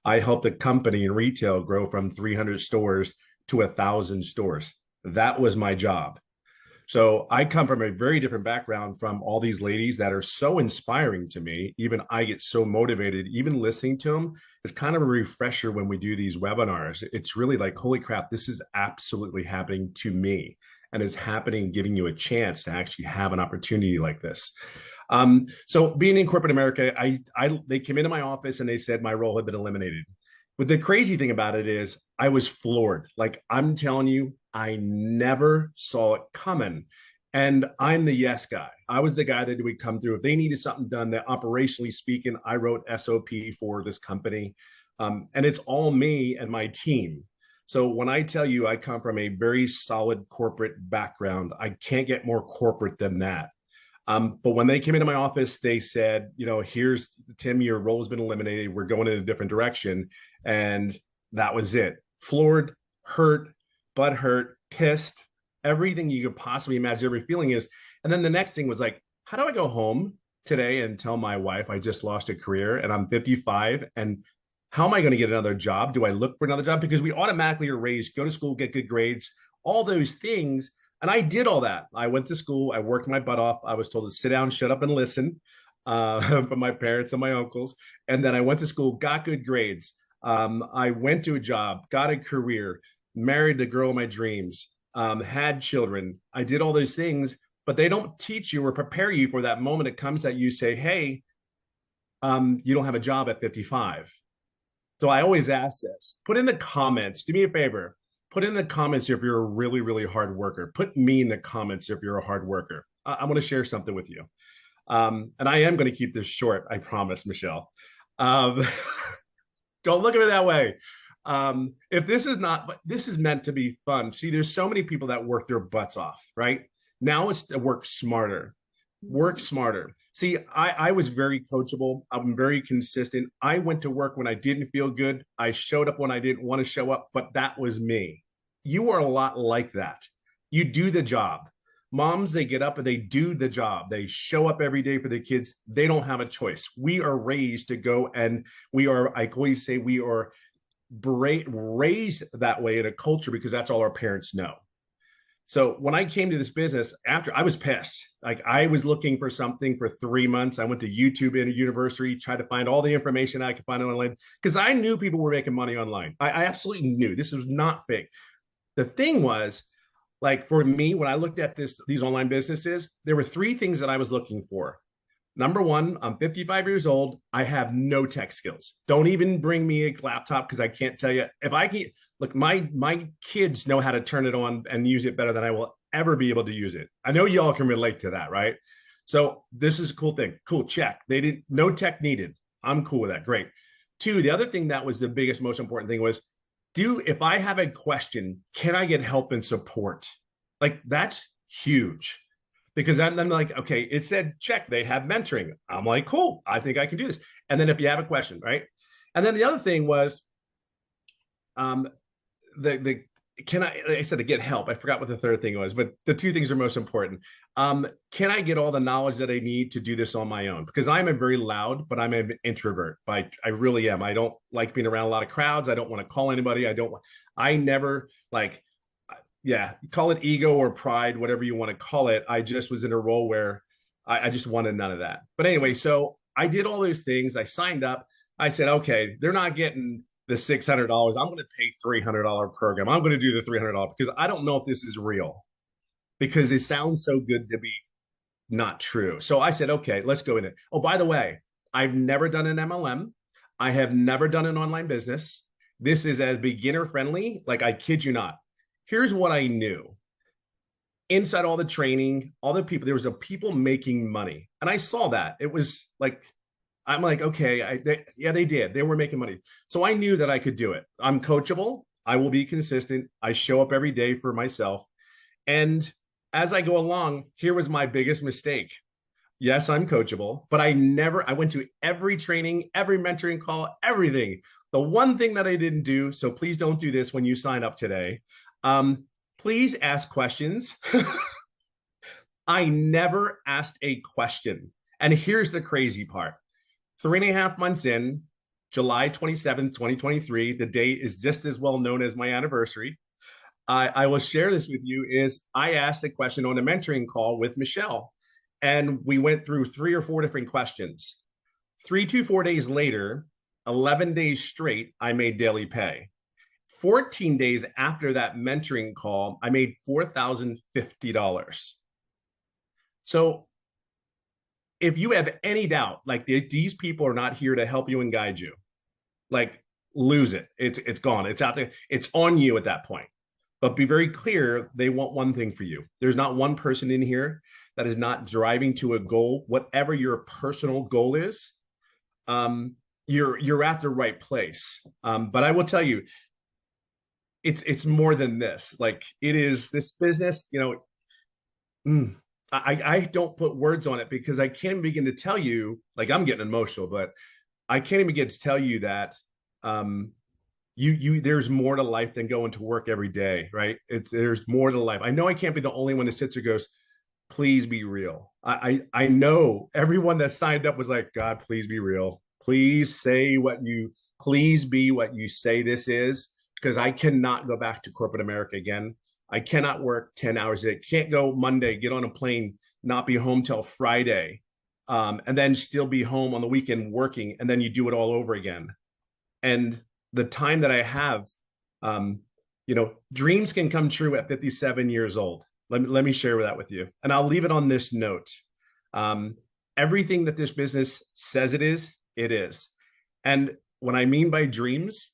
I helped a company in retail grow from 300 stores to 1,000 stores. That was my job. So I come from a very different background from all these ladies that are so inspiring to me. Even I get so motivated, even listening to them. It's kind of a refresher when we do these webinars. It's really like, holy crap, this is absolutely happening to me. And it's happening, giving you a chance to actually have an opportunity like this. So being in corporate America, they came into my office and they said my role had been eliminated. But the crazy thing about it is I was floored. Like, I'm telling you, I never saw it coming. And I'm the yes guy. I was the guy that would come through. If they needed something done, that operationally speaking, I wrote SOP for this company. And it's all me and my team. So when I tell you I come from a very solid corporate background, I can't get more corporate than that. But when they came into my office, they said, here's Tim, your role has been eliminated. We're going in a different direction. And that was it. Floored, hurt, butt hurt, pissed, everything you could possibly imagine every feeling is. And then the next thing was like, how do I go home today and tell my wife I just lost a career and I'm 55 and how am I going to get another job? Do I look for another job? Because we automatically are raised, go to school, get good grades, all those things. And I did all that. I went to school. I worked my butt off. I was told to sit down, shut up, and listen from my parents and my uncles. And then I went to school, got good grades. I went to a job, got a career, married the girl of my dreams, had children. I did all those things, but they don't teach you or prepare you for that moment it comes that you say, hey, you don't have a job at 55. So I always ask this, put in the comments, do me a favor, put in the comments if you're a really, really hard worker. Put me in the comments if you're a hard worker. I want to share something with you. And I am going to keep this short, I promise, Michelle. Don't look at it that way. If this is not, this is meant to be fun. See, there's so many people that work their butts off, right? Now it's to work smarter. Work smarter. See, I was very coachable. I'm very consistent. I went to work when I didn't feel good. I showed up when I didn't want to show up, but that was me. You are a lot like that. You do the job. Moms, they get up and they do the job. They show up every day for the kids. They don't have a choice. We are raised to go and I always say we are raised that way in a culture because that's all our parents know. So when I came to this business, after I was pissed, like I was looking for something for 3 months. I went to YouTube in a university, tried to find all the information I could find online because I knew people were making money online. I absolutely knew this was not fake. The thing was, like for me, when I looked at these online businesses, there were 3 things that I was looking for. Number one, I'm 55 years old. I have no tech skills. Don't even bring me a laptop because I can't tell you if I can. Look, my kids know how to turn it on and use it better than I will ever be able to use it. I know y'all can relate to that, right? So this is a cool thing. Cool, check. They didn't, no tech needed. I'm cool with that. Great. 2, the other thing that was the biggest, most important thing was, if I have a question, can I get help and support? Like that's huge. Because I'm like, okay, it said check, they have mentoring. I'm like, cool, I think I can do this. And then if you have a question, right? And then the other thing was, can I, like I said, to get help. I forgot what the third thing was, but the two things are most important. Can I get all the knowledge that I need to do this on my own? Because I'm a very loud, but I'm an introvert. I really am. I don't like being around a lot of crowds. I don't want to call anybody. I never like, yeah, call it ego or pride, whatever you want to call it. I just was in a role where I just wanted none of that. But anyway, so I did all those things. I signed up. I said, okay, they're not getting the $600. I'm going to pay $300 program. I'm going to do the $300 because I don't know if this is real, because it sounds so good to be not true. So I said, okay, let's go in it. Oh, by the way, I've never done an MLM. I have never done an online business. This is as beginner friendly. Like, I kid you not. Here's what I knew. Inside all the training, all the people, there was a people making money. And I saw that. It was like, I'm like, okay, they did. They were making money. So I knew that I could do it. I'm coachable. I will be consistent. I show up every day for myself. And as I go along, here was my biggest mistake. Yes, I'm coachable, but I went to every training, every mentoring call, everything. The one thing that I didn't do, so please don't do this when you sign up today. Please ask questions. I never asked a question. And here's the crazy part. 3.5 months in, July 27th, 2023, the date is just as well known as my anniversary. I will share this with you. Is I asked a question on a mentoring call with Michelle, and we went through 3 or 4 different questions. 3 to 4 days later, 11 days straight, I made daily pay. 14 days after that mentoring call, I made $4,050. So if you have any doubt, like these people are not here to help you and guide you, like, lose it. It's gone. It's out there. It's on you at that point. But be very clear, they want one thing for you. There's not one person in here that is not driving to a goal, whatever your personal goal is. You're at the right place. But I will tell you, it's more than this. Like, it is this business, I don't put words on it because I can't begin to tell you, like, I'm getting emotional, but I can't even begin to tell you that there's more to life than going to work every day, right? There's more to life. I know I can't be the only one that sits or goes, please be real. I know everyone that signed up was like, God, please be real. Please be what you say this is, because I cannot go back to corporate America again. I cannot work 10 hours a day. Can't go Monday, get on a plane, not be home till Friday, and then still be home on the weekend working, and then you do it all over again. And the time that I have, dreams can come true at 57 years old. Let me share that with you. And I'll leave it on this note. Everything that this business says it is. And what I mean by dreams,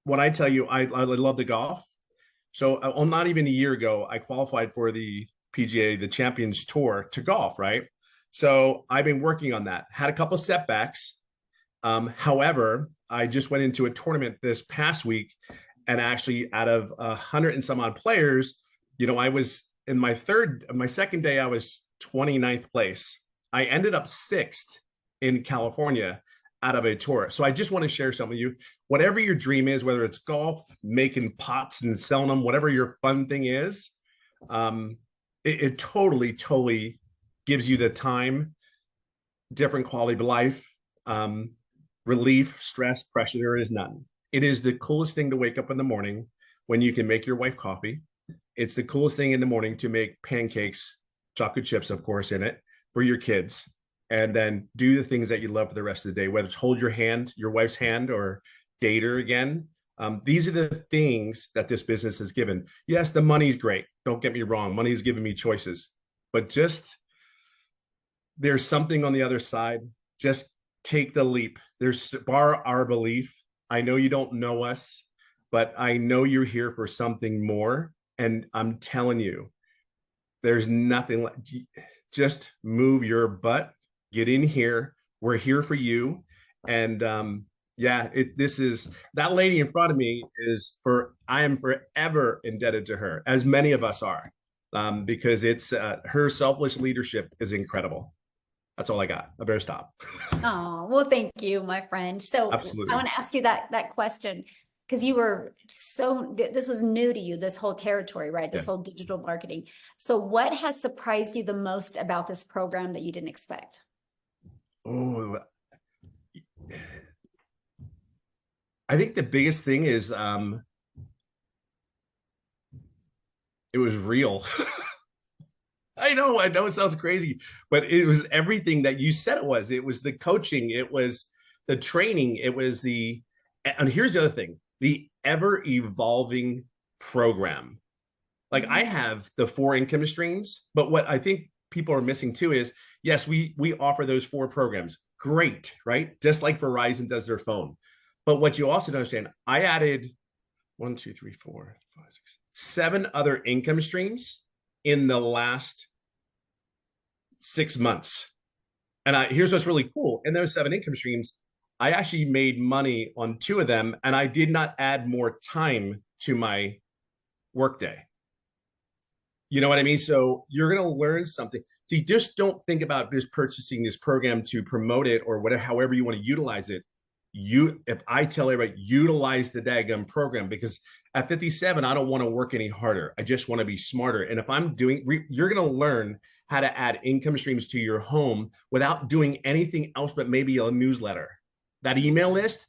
when I tell you I love the golf. So not even a year ago, I qualified for the PGA, the Champions Tour, to golf, right? So I've been working on that. Had a couple of setbacks. However, I just went into a tournament this past week, and actually, out of 100 and some odd players, I was in my second day, I was 29th place. I ended up 6th in California out of a tour. So I just want to share some with you. Whatever your dream is, whether it's golf, making pots and selling them, whatever your fun thing is, it totally gives you the time, different quality of life, relief, stress, pressure. There is none. It is the coolest thing to wake up in the morning when you can make your wife coffee. It's the coolest thing in the morning to make pancakes, chocolate chips, of course, in it for your kids, and then do the things that you love for the rest of the day, whether it's hold your wife's hand, or date her again. These are the things that this business has given. Yes, the money's great. Don't get me wrong. Money's given me choices, but there's something on the other side. Just take the leap. There's our belief. I know you don't know us, but I know you're here for something more. And I'm telling you, there's nothing like, just move your butt, get in here. We're here for you. And this is, that lady in front of me I am forever indebted to her, as many of us are, because it's her selfless leadership is incredible. That's all I got. I better stop. Oh, well, thank you, my friend. So Absolutely. I want to ask you that question. because you were this was new to you, this whole territory, right? This Yeah. whole digital marketing. So what has surprised you the most about this program that you didn't expect? Oh, I think the biggest thing is it was real. I know it sounds crazy, but it was everything that you said it was. It was the coaching, it was the training, it was and here's the other thing, the ever evolving program. Like I have the 4 income streams, but what I think people are missing too is, yes, we offer those 4 programs. Great, right? Just like Verizon does their phone. But what you also don't understand, I added 1, 2, 3, 4, 5, 6, 7 other income streams in the last 6 months. And here's what's really cool. In those 7 income streams, I actually made money on 2 of them, and I did not add more time to my workday. You know what I mean? So you're going to learn something. So you just don't think about just purchasing this program to promote it or whatever, however you want to utilize it. If I tell everybody, utilize the daggum program, because at 57, I don't want to work any harder. I just want to be smarter. And if I'm you're going to learn how to add income streams to your home without doing anything else but maybe a newsletter. That email list,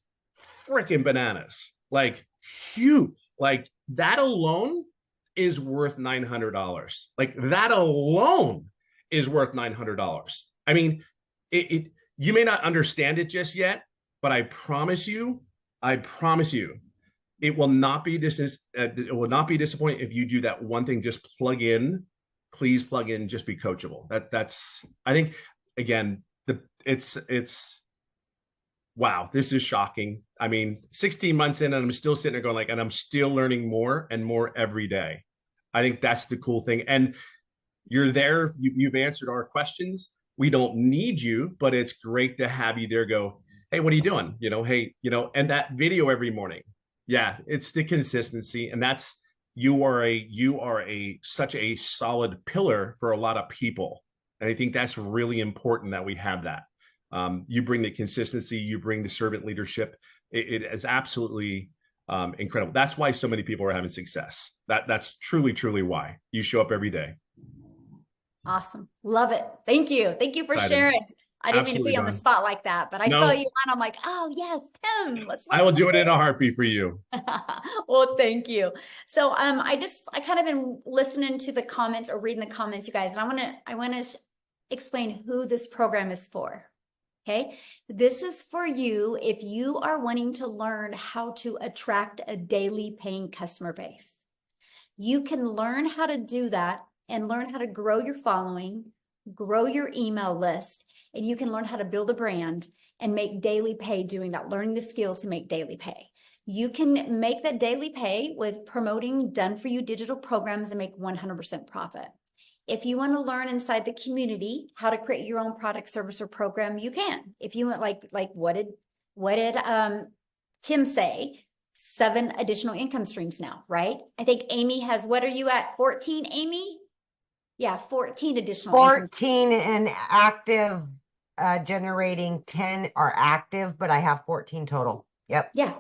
freaking bananas. Like, huge. Like that alone is worth $900. Like that alone is worth $900. I mean, you may not understand it just yet, but I promise you, it will not be disappointing if you do that one thing. Just plug in, please plug in. Just be coachable. That's. I think again, it's. Wow, this is shocking. I mean, 16 months in, and I'm still sitting there going like, and I'm still learning more and more every day. I think that's the cool thing. And you're there. You've answered our questions. We don't need you, but it's great to have you there. Go, hey, what are you doing? Hey, and that video every morning. Yeah, it's the consistency, and that's you are such a solid pillar for a lot of people, and I think that's really important that we have that. You bring the consistency, you bring the servant leadership. It is absolutely incredible. That's why so many people are having success. That's truly why you show up every day. Awesome. Love it. Thank you. Thank you for sharing. I didn't mean to be on the spot like that, but I saw you on. I'm like, oh yes, Tim. I will do it in a heartbeat for you. Well, thank you. So I kind of been listening to the comments or reading the comments, you guys, and I want to explain who this program is for. Okay, this is for you if you are wanting to learn how to attract a daily paying customer base. You can learn how to do that and learn how to grow your following, grow your email list, and you can learn how to build a brand and make daily pay doing that, learning the skills to make daily pay. You can make that daily pay with promoting done for you digital programs and make 100% profit. If you want to learn inside the community how to create your own product, service, or program, you can. If you want, like what did Tim say? 7 additional income streams now, right? I think Amy has, what are you at? 14, Amy? Yeah, 14 additional. 14 and active, generating 10 are active, but I have 14 total. Yep. Yeah.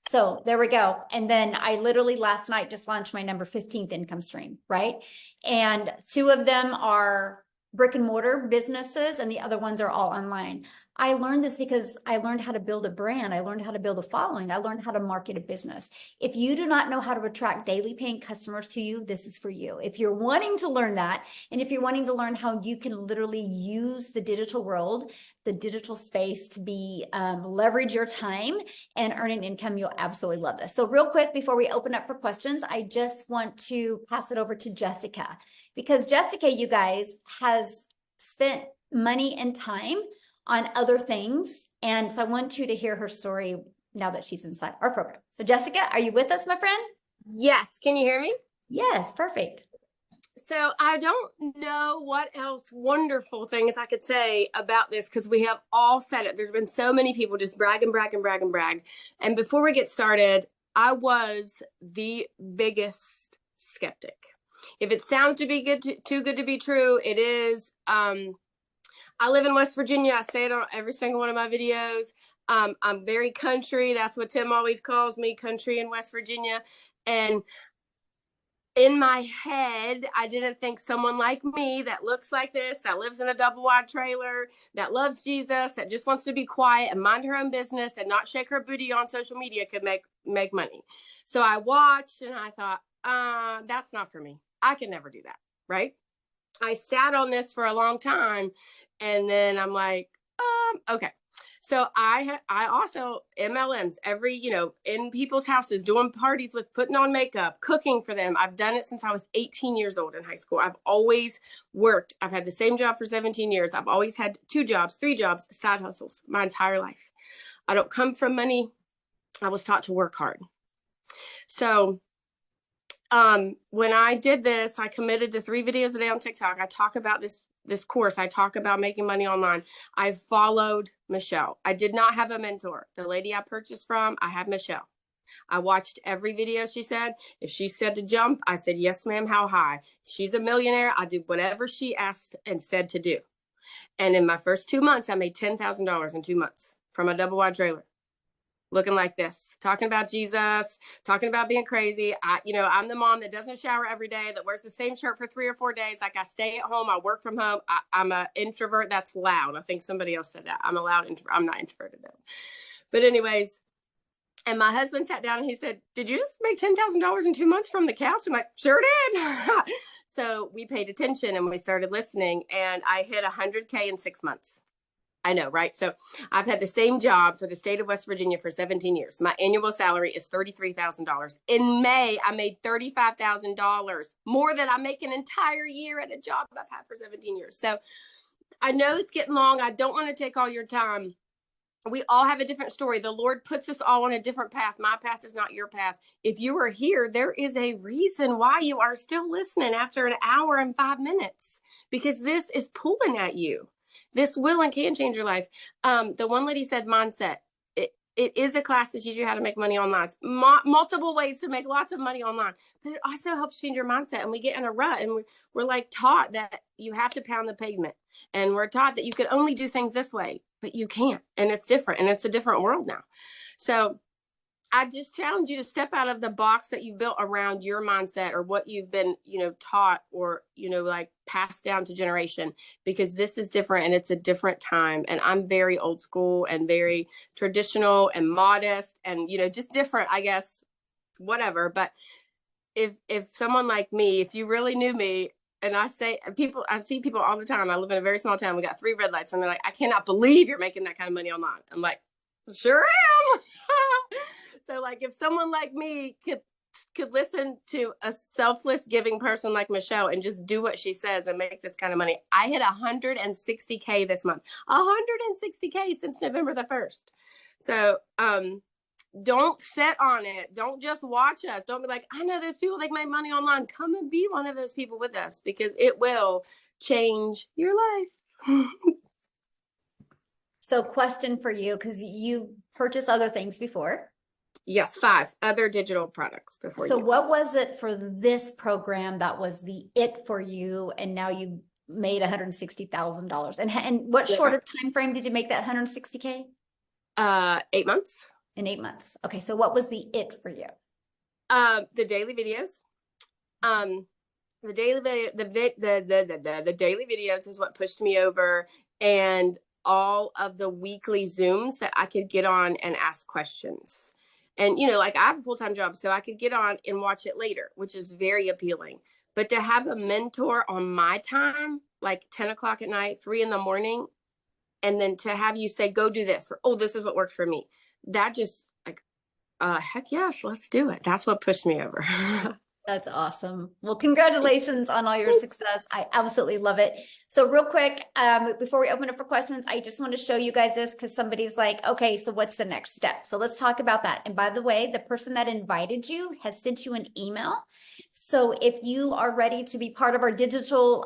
So there we go. And then I literally last night just launched my number 15th income stream, right? And 2 of them are brick and mortar businesses and the other ones are all online. I learned this because I learned how to build a brand. I learned how to build a following. I learned how to market a business. If you do not know how to attract daily paying customers to you, this is for you. If you're wanting to learn that, and if you're wanting to learn how you can literally use the digital world, the digital space to be leverage your time and earn an income, you'll absolutely love this. So real quick, before we open up for questions, I just want to pass it over to Jessica, because Jessica, you guys, has spent money and time on other things. And so I want you to hear her story now that she's inside our program. So Jessica, are you with us, my friend? Yes. Can you hear me? Yes, perfect. So I don't know what else wonderful things I could say about this, because we have all said it. There's been so many people just brag. And before we get started, I was the biggest skeptic. If it sounds to be too good to be true, it is. I live in West Virginia. I say it on every single one of my videos. I'm very country. That's what Tim always calls me, country in West Virginia. And in my head, I didn't think someone like me that looks like this, that lives in a double wide trailer, that loves Jesus, that just wants to be quiet and mind her own business and not shake her booty on social media could make money. So I watched and I thought, that's not for me. I can never do that, right? I sat on this for a long time, and then I'm like, okay. So I also MLMs in people's houses, doing parties with, putting on makeup, cooking for them. I've done it since I was 18 years old in high school. I've always worked. I've had the same job for 17 years. I've always had 2 jobs, 3 jobs, side hustles my entire life. I don't come from money. I was taught to work hard. So when I did this, I committed to 3 videos a day on TikTok. I talk about this course. I talk about making money online. I followed Michelle. I did not have a mentor. The lady I purchased from, I had Michelle. I watched every video she said. If she said to jump, I said, yes, ma'am, how high? She's a millionaire. I do whatever she asked and said to do. And in my first 2 months, I made $10,000 in 2 months from a double wide trailer. Looking like this, talking about Jesus, talking about being crazy. I'm the mom that doesn't shower every day, that wears the same shirt for 3 or 4 days. Like, I stay at home, I work from home. I'm an introvert. That's loud. I think somebody else said that. I'm a loud introvert. I'm not introverted though. But anyways, and my husband sat down and he said, did you just make $10,000 in 2 months from the couch? I'm like, sure did. So we paid attention and we started listening, and I hit 100K in 6 months. I know, right? So I've had the same job for the state of West Virginia for 17 years. My annual salary is $33,000. In May, I made $35,000, more than I make an entire year at a job I've had for 17 years. So I know it's getting long. I don't want to take all your time. We all have a different story. The Lord puts us all on a different path. My path is not your path. If you are here, there is a reason why you are still listening after an hour and 5 minutes, because this is pulling at you. This will and can change your life. The one lady said mindset. It is a class to teach you how to make money online. Multiple ways to make lots of money online. But it also helps change your mindset. And we get in a rut, and we're like taught that you have to pound the pavement. And we're taught that you can only do things this way, but you can't. And it's different. And it's a different world now. So I just challenge you to step out of the box that you've built around your mindset or what you've been, taught or, like passed down to generation, because this is different and it's a different time. And I'm very old school and very traditional and modest and, just different, I guess, whatever. But if someone like me, if you really knew me, and I see people all the time. I live in a very small town. We got 3 red lights and they're like, I cannot believe you're making that kind of money online. I'm like, sure am. So like, if someone like me could listen to a selfless giving person like Michelle and just do what she says and make this kind of money. I hit 160K this month, 160K since November the 1st. So, don't sit on it. Don't just watch us. Don't be like, I know there's people that make money online. Come and be one of those people with us, because it will change your life. So question for you, because you purchased other things before. Yes, 5 other digital products before. So what was it for this program that was the it for you, and now you made $160,000? And what short of time frame did you make that 160K? 8 months. In 8 months. Okay, so what was the it for you? The daily videos. The daily videos is what pushed me over, and all of the weekly Zooms that I could get on and ask questions. And, like I have a full-time job, so I could get on and watch it later, which is very appealing. But to have a mentor on my time, like 10 o'clock at night, 3 in the morning, and then to have you say, go do this, or, oh, this is what works for me. That just like, heck yes, let's do it. That's what pushed me over. That's awesome. Well, congratulations on all your success. I absolutely love it. So real quick, before we open up for questions, I just want to show you guys this, because somebody's like, okay, so what's the next step? So let's talk about that. And by the way, the person that invited you has sent you an email. So if you are ready to be part of our digital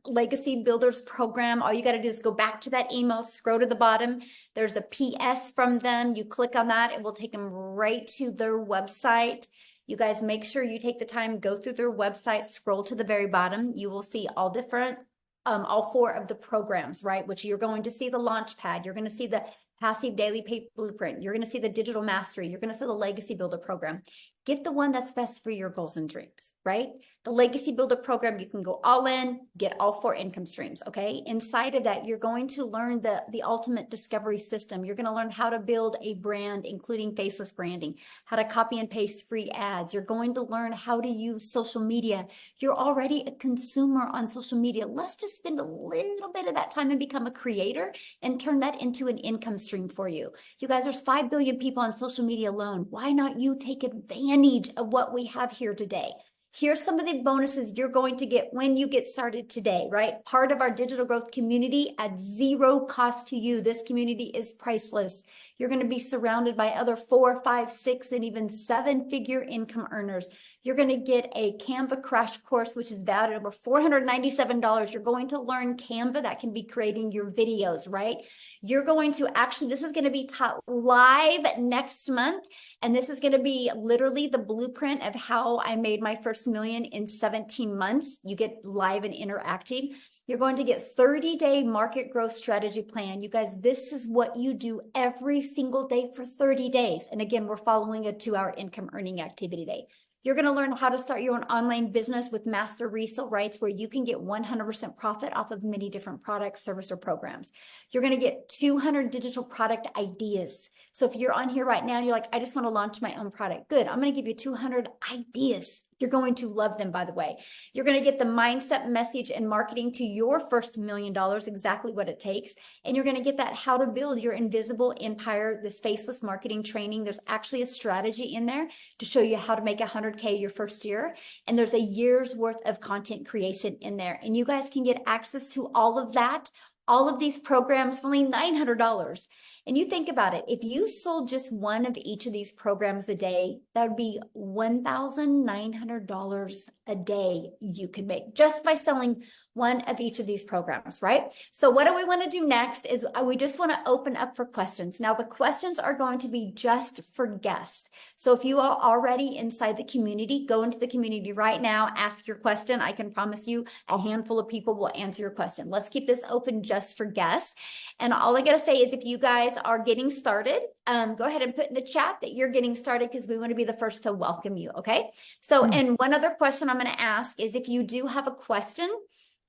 legacy builders program, all you got to do is go back to that email, scroll to the bottom. There's a PS from them. You click on that, it will take them right to their website. You guys make sure you take the time, go through their website, scroll to the very bottom. You will see all different all 4 of the programs, right? Which you're going to see the launch pad. You're going to see the passive daily pay blueprint. You're going to see the digital mastery. You're going to see the legacy builder program. Get the one that's best for your goals and dreams, right? The legacy builder program, you can go all in, get all 4 income streams, okay? Inside of that, you're going to learn the ultimate discovery system. You're going to learn how to build a brand, including faceless branding, how to copy and paste free ads. You're going to learn how to use social media. You're already a consumer on social media. Let's just spend a little bit of that time and become a creator and turn that into an income stream for you. You guys, there's 5 billion people on social media alone. Why not you take advantage of what we have here today? Here's some of the bonuses you're going to get when you get started today, right? Part of our digital growth community at 0 cost to you. This community is priceless. You're going to be surrounded by other 4, 5, 6, and even 7-figure income earners. You're going to get a Canva crash course, which is valued at over $497. You're going to learn Canva that can be creating your videos, right? You're going to actually, this is going to be taught live next month. And this is going to be literally the blueprint of how I made my first million in 17 months. You get live and interactive. You're going to get 30-day market growth strategy plan. You guys, this is what you do every single day for 30 days. And again, we're following a 2-hour income earning activity day. You're going to learn how to start your own online business with master resale rights where you can get 100% profit off of many different products, service, or programs. You're going to get 200 digital product ideas. So if you're on here right now and you're like, I just want to launch my own product. Good. I'm going to give you 200 ideas. You're going to love them, by the way. You're going to get the mindset, message, and marketing to your first $1 million, exactly what it takes. And you're going to get that how to build your invisible empire, this faceless marketing training. There's actually a strategy in there to show you how to make 100K your first year. And there's a year's worth of content creation in there. And you guys can get access to all of that, all of these programs for only $900. And you think about it, if you sold just one of each of these programs a day, that would be $1,900 a day you could make just by selling one of each of these programs, right? So what do we want to do next is we just want to open up for questions. Now, the questions are going to be just for guests. So if you are already inside the community, go into the community right now, ask your question. I can promise you a handful of people will answer your question. Let's keep this open just for guests. And all I got to say is if you guys are getting started, go ahead and put in the chat that you're getting started because we want to be the first to welcome you, okay? So, and one other question I'm going to ask is if you do have a question,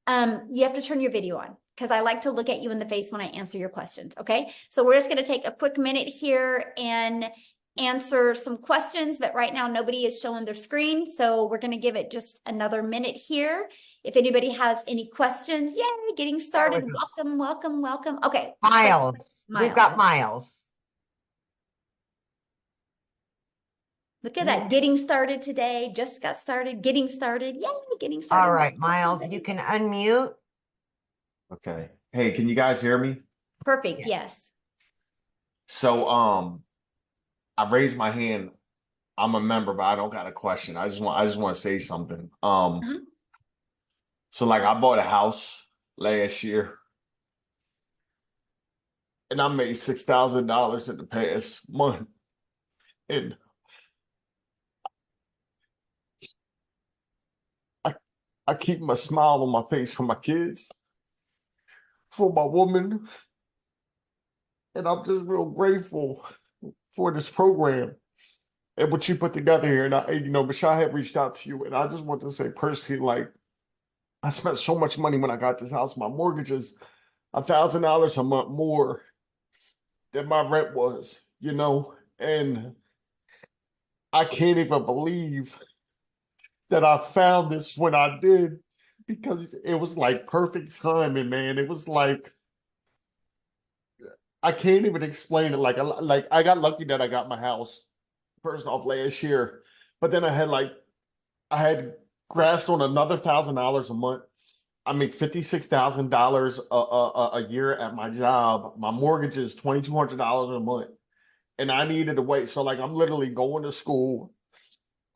you have to turn your video on because I like to look at you in the face when I answer your questions, okay? So we're just going to take a quick minute here and answer some questions, but right now nobody is showing their screen, so we're going to give it just another minute here. If anybody has any questions, yay, getting started. Welcome, welcome, welcome. Okay. Miles. So, We've got Miles. Look at that. Getting started today. Just got started. Getting started. Yay, getting started. All right, Miles, you can unmute. Okay. Hey, can you guys hear me? Perfect. Yes. So, I raised my hand. I'm a member, but I don't got a question. I just want to say something. So like I bought a house last year and I made $6,000 in the past month. And I keep my smile on my face for my kids, for my woman. And I'm just real grateful for this program and what you put together here. And Michelle had reached out to you, and I just want to say personally, like, I spent so much money when I got this house. My mortgage is $1,000 a month more than my rent was, and I can't even believe that I found this when I did, because it was like perfect timing, man. It was like, I can't even explain it. Like I got lucky that I got my house first off last year, but then I had grasped on another $1,000 a month. I make $56,000 a year at my job. My mortgage is $2,200 a month, and I needed to wait. So like I'm literally going to school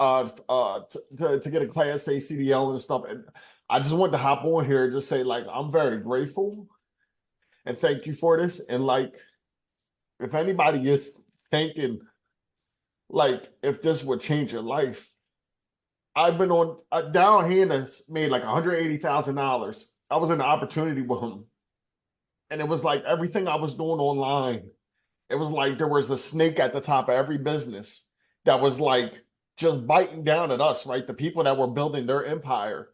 to get a Class A CDL and stuff. And I just wanted to hop on here and just say, like, I'm very grateful and thank you for this. And like, if anybody is thinking, like, if this would change your life, I've been on down here that's made like $180,000 I was in an opportunity with him. And it was like everything I was doing online, it was like there was a snake at the top of every business that was like just biting down at us, right? The people that were building their empire.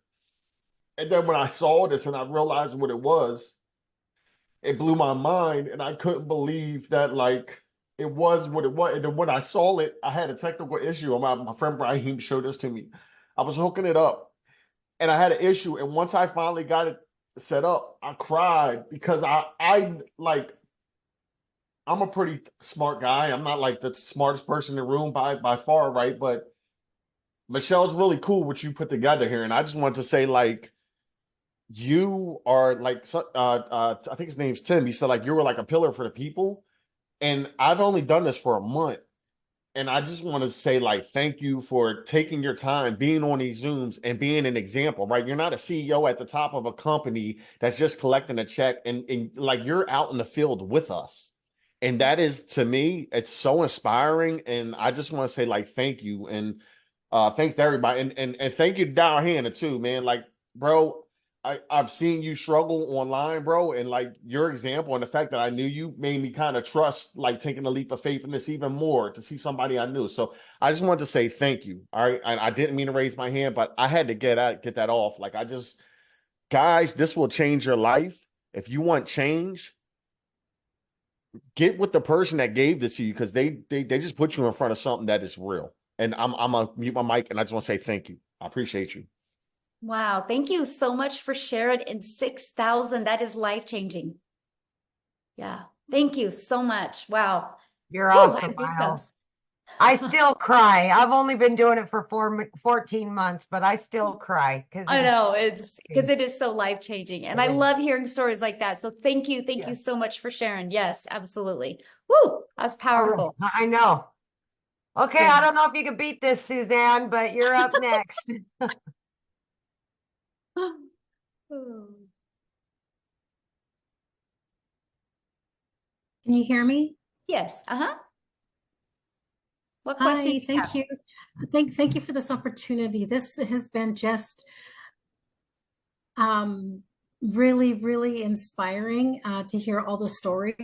And then when I saw this and I realized what it blew my mind. And I couldn't believe that like it was what it was. And then when I saw it, I had a technical issue. My friend Brahim showed this to me. I was hooking it up and I had an issue. And once I finally got it set up, I cried because I like, I'm a pretty smart guy. I'm not like the smartest person in the room by far, right? But Michelle's really cool what you put together here. And I just want to say, like, you are like, I think his name's Tim. He said, like, you were like a pillar for the people. And I've only done this for a month. And I just want to say, like, thank you for taking your time, being on these Zooms and being an example, right? You're not a CEO at the top of a company that's just collecting a check and like you're out in the field with us. And that is, to me, it's so inspiring. And I just want to say, like, thank you. And thanks to everybody. And thank you to Dow Hannah too, man. Like, bro, I've seen you struggle online, bro. And like your example and the fact that I knew you made me kind of trust, like taking a leap of faith in this even more to see somebody I knew. So I just wanted to say thank you. All right. I didn't mean to raise my hand, but I had to get that off. Like guys, this will change your life. If you want change, get with the person that gave this to you because they just put you in front of something that is real. And I'm gonna mute my mic and I just want to say thank you. I appreciate you. Wow. Thank you so much for sharing. And 6,000, that is life-changing. Yeah. Thank you so much. Wow. You're Whew, awesome, goosebumps. Miles. I still cry. I've only been doing it for 14 months, but I still cry because I know it's because it is so life-changing. And I love hearing stories like that. So thank you. Thank you so much for sharing. Yes, absolutely. Woo, that's powerful. I know. Okay, Yeah. I don't know if you can beat this, Suzanne, but you're up next. Can you hear me? Yes. Uh-huh. What Hi, questions? thank you. Thank you for this opportunity. This has been just really, really inspiring to hear all the stories.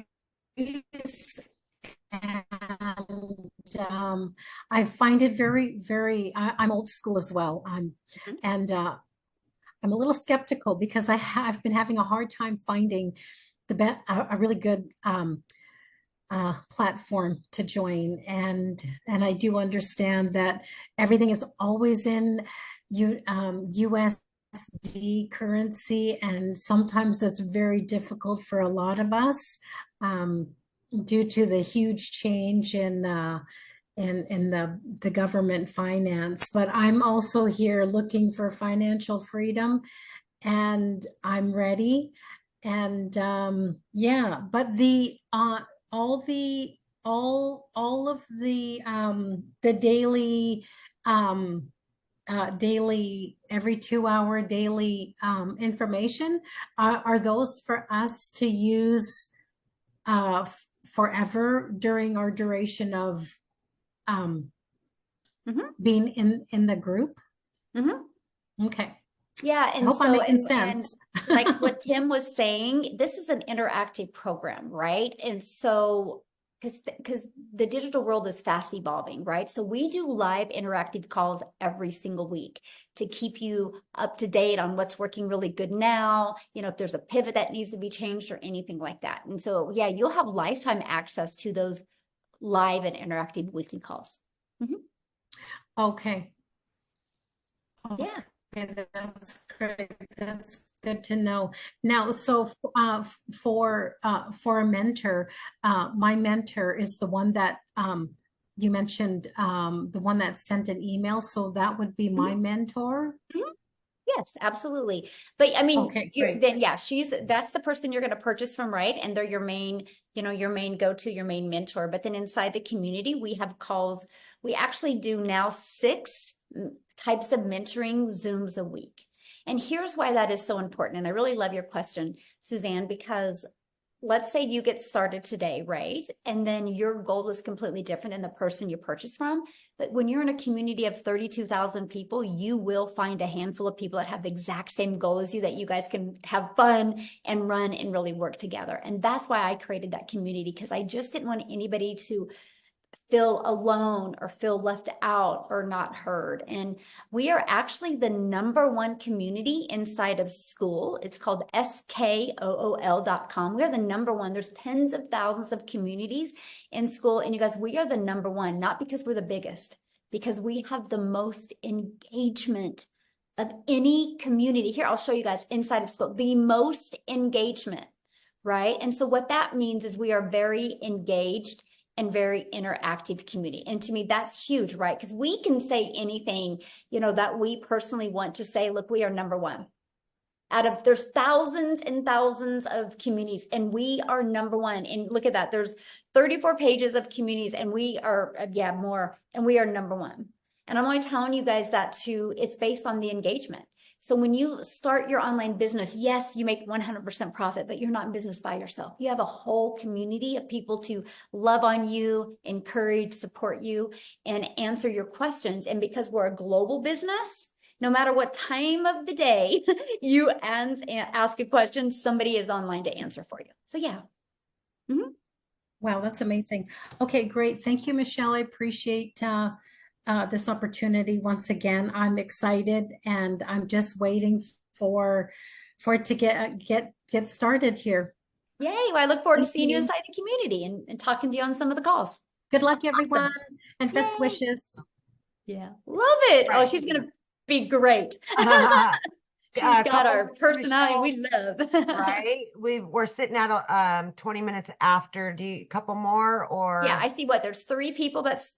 And I find it very, I'm old school as well. And I'm a little skeptical because I've been having a hard time finding a really good platform to join, and I do understand that everything is always in USD currency, and sometimes it's very difficult for a lot of us due to the huge change in the government finance. But I'm also here looking for financial freedom, and I'm ready. And yeah, but all of the daily daily every 2 hour daily information are those for us to use forever during our duration of being in the group. Okay. Yeah, I and hope I'm making sense. And like what Tim was saying, this is an interactive program, right? And so because the digital world is fast evolving, right? So we do live interactive calls every single week to keep you up to date on what's working really good now, you know, if there's a pivot that needs to be changed or anything like that. And so, yeah, you'll have lifetime access to those live and interactive weekly calls. Okay. Yeah. Okay, that's great. That's good to know. Now, so for a mentor, my mentor is the one that you mentioned, the one that sent an email. So that would be my mentor. Yes, absolutely. But I mean, Okay, then yeah, that's the person you're going to purchase from, right? And they're your main, your main go-to, your main mentor. But then inside the community, we have calls. We actually do now 6 types of mentoring Zooms a week. And here's why that is so important. And I really love your question, Suzanne, because let's say you get started today, right? And then your goal is completely different than the person you purchased from. But when you're in a community of 32,000 people, you will find a handful of people that have the exact same goal as you, that you guys can have fun and run and really work together. And that's why I created that community, because I just didn't want anybody to feel alone or feel left out or not heard. And we are actually the #1 community inside of school. It's called skool.com. We are the #1. There's tens of thousands of communities in school. And you guys, we are the #1, not because we're the biggest, because we have the most engagement of any community. Here, I'll show you guys inside of school, the most engagement, right? And so what that means is we are very engaged and very interactive community. And to me, that's huge, right? Because we can say anything, that we personally want to say. Look, we are #1. There's thousands and thousands of communities, and we are #1. And look at that, there's 34 pages of communities, and we are, more, and we are #1. And I'm only telling you guys that it's based on the engagement. So when you start your online business, yes, you make 100% profit, but you're not in business by yourself. You have a whole community of people to love on you, encourage, support you, and answer your questions. And because we're a global business, no matter what time of the day you ask a question, somebody is online to answer for you. So yeah. Wow, that's amazing. Okay, great. Thank you, Michelle. I appreciate this opportunity once again. I'm excited, and I'm just waiting for it to get started here. Yay! Well, I look forward to seeing you inside the community and talking to you on some of the calls. Good luck, everyone, Awesome. and best Yay. Wishes. Yeah, love it. Right. Oh, she's gonna be great. She's got our personality we love. Right? We're sitting at 20 minutes after. Do you couple more, or? Yeah, I see there's 3 people that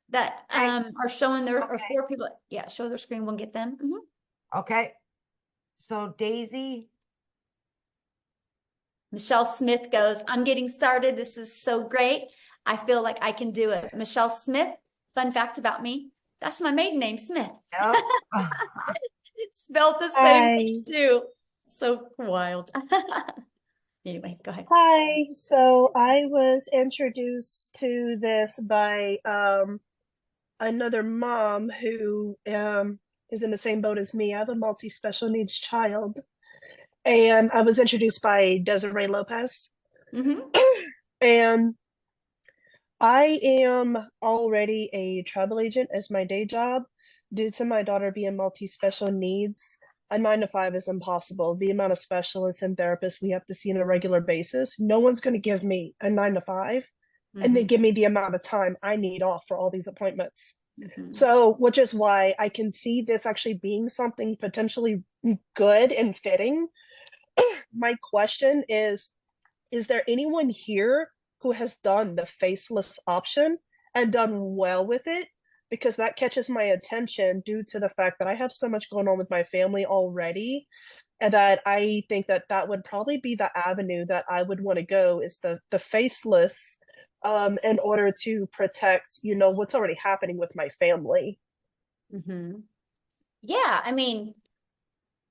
are showing their, or Okay. 4 people. Yeah, show their screen. We'll get them. Okay. So Daisy. Michelle Smith goes, I'm getting started. This is so great. I feel like I can do it. Michelle Smith, fun fact about me, that's my maiden name, Smith. Yep. Spelled the same thing too. So wild. Anyway, go ahead. Hi. So I was introduced to this by another mom who is in the same boat as me. I have a multi-special needs child. And I was introduced by Desiree Lopez. And I am already a travel agent as my day job. Due to my daughter being multi-special needs, a 9-to-5 is impossible. The amount of specialists and therapists we have to see on a regular basis, no one's going to give me a 9-to-5 and they give me the amount of time I need off for all these appointments. So, which is why I can see this actually being something potentially good and fitting. My question is there anyone here who has done the faceless option and done well with it? Because that catches my attention due to the fact that I have so much going on with my family already, and that I think that would probably be the avenue that I would want to go, is the faceless, in order to protect, what's already happening with my family. Yeah, I mean,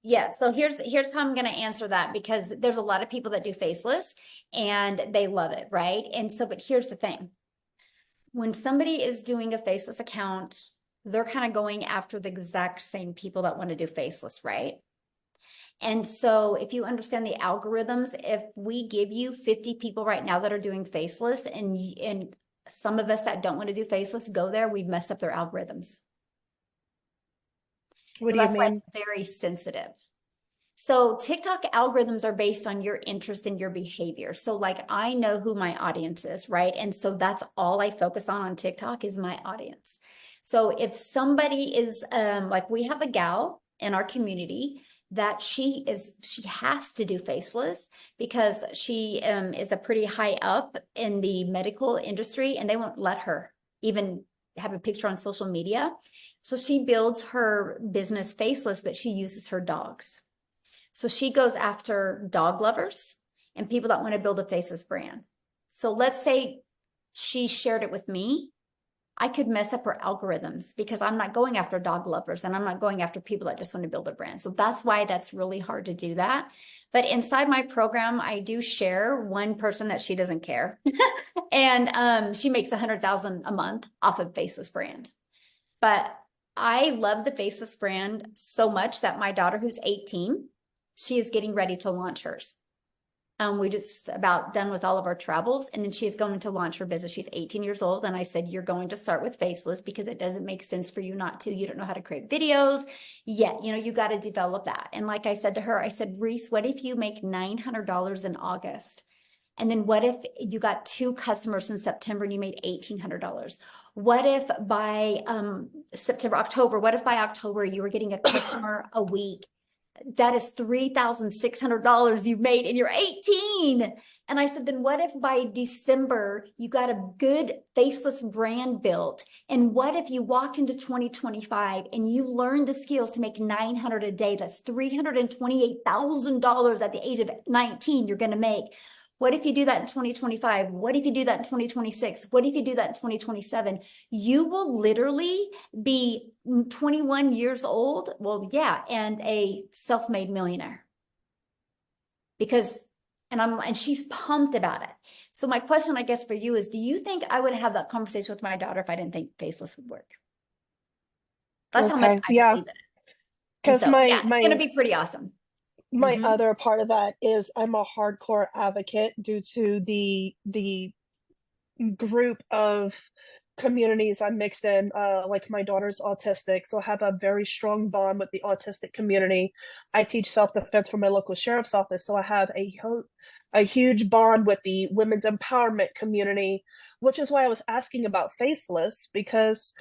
yeah. So here's how I'm going to answer that, because there's a lot of people that do faceless and they love it, right? And so, but here's the thing. When somebody is doing a faceless account, they're kind of going after the exact same people that want to do faceless, right? And so if you understand the algorithms, if we give you 50 people right now that are doing faceless, and some of us that don't want to do faceless go there, we've messed up their algorithms. What do you mean? Why it's very sensitive. So TikTok algorithms are based on your interest and your behavior. So like, I know who my audience is, right? And so that's all I focus on TikTok is my audience. So if somebody is like, we have a gal in our community that she has to do faceless because she is a pretty high up in the medical industry, and they won't let her even have a picture on social media. So she builds her business faceless, but she uses her dogs. So she goes after dog lovers and people that want to build a faceless brand. So let's say she shared it with me I could mess up her algorithms because I'm not going after dog lovers and I'm not going after people that just want to build a brand. So that's why that's really hard to do that. But inside my program, I do share one person that she doesn't care. And she makes 100,000 a month off of Faceless brand. But I love the Faceless brand so much that my daughter, who's 18, she is getting ready to launch hers. We just about done with all of our travels, and then she's going to launch her business. She's 18 years old, and I said, you're going to start with Faceless because it doesn't make sense for you not to. You don't know how to create videos yet. You know, you got to develop that. And like I said to her, I said, Reese, what if you make $900 in August? And then what if you got 2 customers in September and you made $1,800? What if by September, October, what if by October you were getting a customer a week? That is $3,600 you've made and you're 18. And I said, then what if by December you got a good Faceless brand built? And what if you walk into 2025 and you learn the skills to make $900 a day? That's $328,000 at the age of 19 you're going to make. What if you do that in 2025? What if you do that in 2026? What if you do that in 2027? You will literally be 21 years old. Well, yeah, and a self-made millionaire. Because, and she's pumped about it. So my question, I guess, for you is, do you think I would have that conversation with my daughter if I didn't think Faceless would work? That's how much I believe in it. Because so, yeah, it's going to be pretty awesome. My other part of that is I'm a hardcore advocate due to the group of communities I'm mixed in. Like my daughter's autistic, so I have a very strong bond with the autistic community. I teach self-defense for my local sheriff's office, so I have a huge bond with the women's empowerment community, which is why I was asking about Faceless, because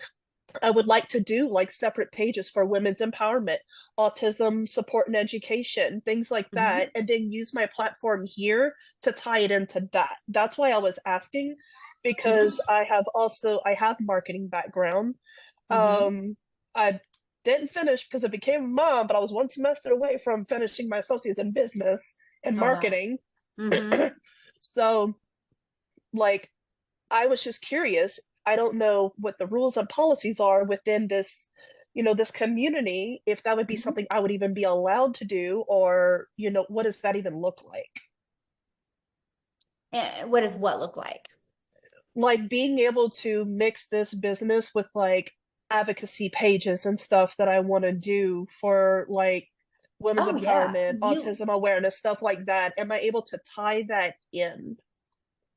I would like to do like separate pages for women's empowerment, autism support and education, things like that, and then use my platform here to tie it into that. That's why I was asking, because I have marketing background. I didn't finish because I became a mom, but I was 1 semester away from finishing my associates in business and marketing. So like, I was just curious. I don't know what the rules and policies are within this, this community, if that would be something I would even be allowed to do, or, what does that even look like? What does what look like? Like being able to mix this business with like advocacy pages and stuff that I want to do for like women's empowerment, autism awareness, stuff like that. Am I able to tie that in?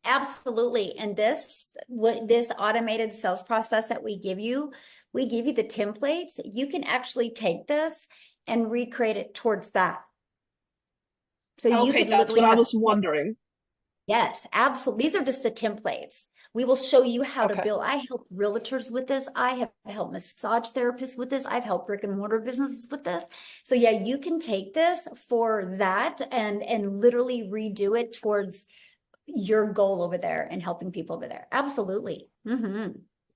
Absolutely. And this automated sales process that we give you the templates. You can actually take this and recreate it towards that. So you could that's what I was wondering. Yes, absolutely. These are just the templates. We will show you how to build. I help realtors with this. I have helped massage therapists with this. I've helped brick and mortar businesses with this. So yeah, you can take this for that and literally redo it towards your goal over there and helping people over there. Absolutely.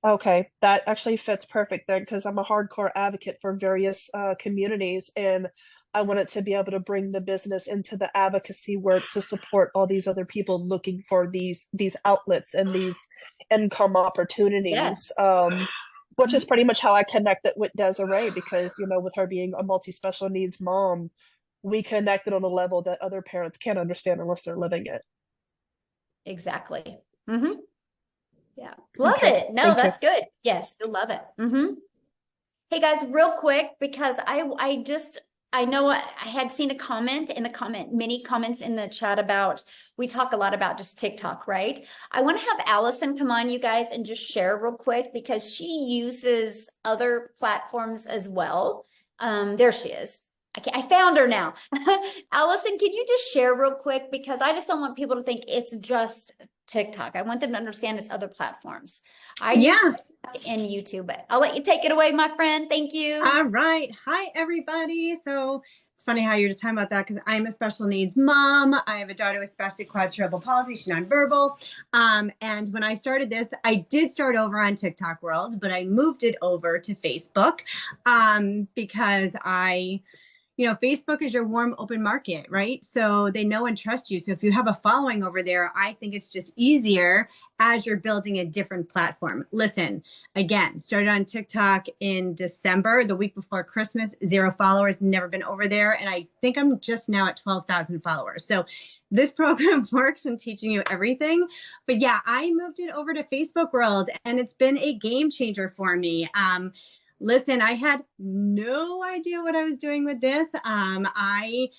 Okay, that actually fits perfect then, because I'm a hardcore advocate for various communities, and I wanted to be able to bring the business into the advocacy work to support all these other people looking for these outlets and these income opportunities. Which is pretty much how I connected with Desiree, because with her being a multi-special needs mom, we connected on a level that other parents can't understand unless they're living it. Exactly. Yeah. Love it. No, that's good. Yes, you'll love it. Hey guys, real quick, because I know I had seen a comment in the many comments in the chat about, we talk a lot about just TikTok, right? I want to have Allison come on, you guys, and just share real quick, because she uses other platforms as well. There she is. I found her now. Allison, can you just share real quick? Because I just don't want people to think it's just TikTok. I want them to understand it's other platforms. I use TikTok and YouTube, but I'll let you take it away, my friend. Thank you. All right. Hi, everybody. So it's funny how you're just talking about that, because I'm a special needs mom. I have a daughter with spastic quadruple palsy. She's nonverbal. And when I started this, I did start over on TikTok world, but I moved it over to Facebook because Facebook is your warm, open market, right? So they know and trust you. So if you have a following over there, I think it's just easier as you're building a different platform. Listen, again, started on TikTok in December, the week before Christmas, 0 followers, never been over there. And I think I'm just now at 12,000 followers. So this program works in teaching you everything. But yeah, I moved it over to Facebook world and it's been a game changer for me. Listen, I had no idea what I was doing with this. I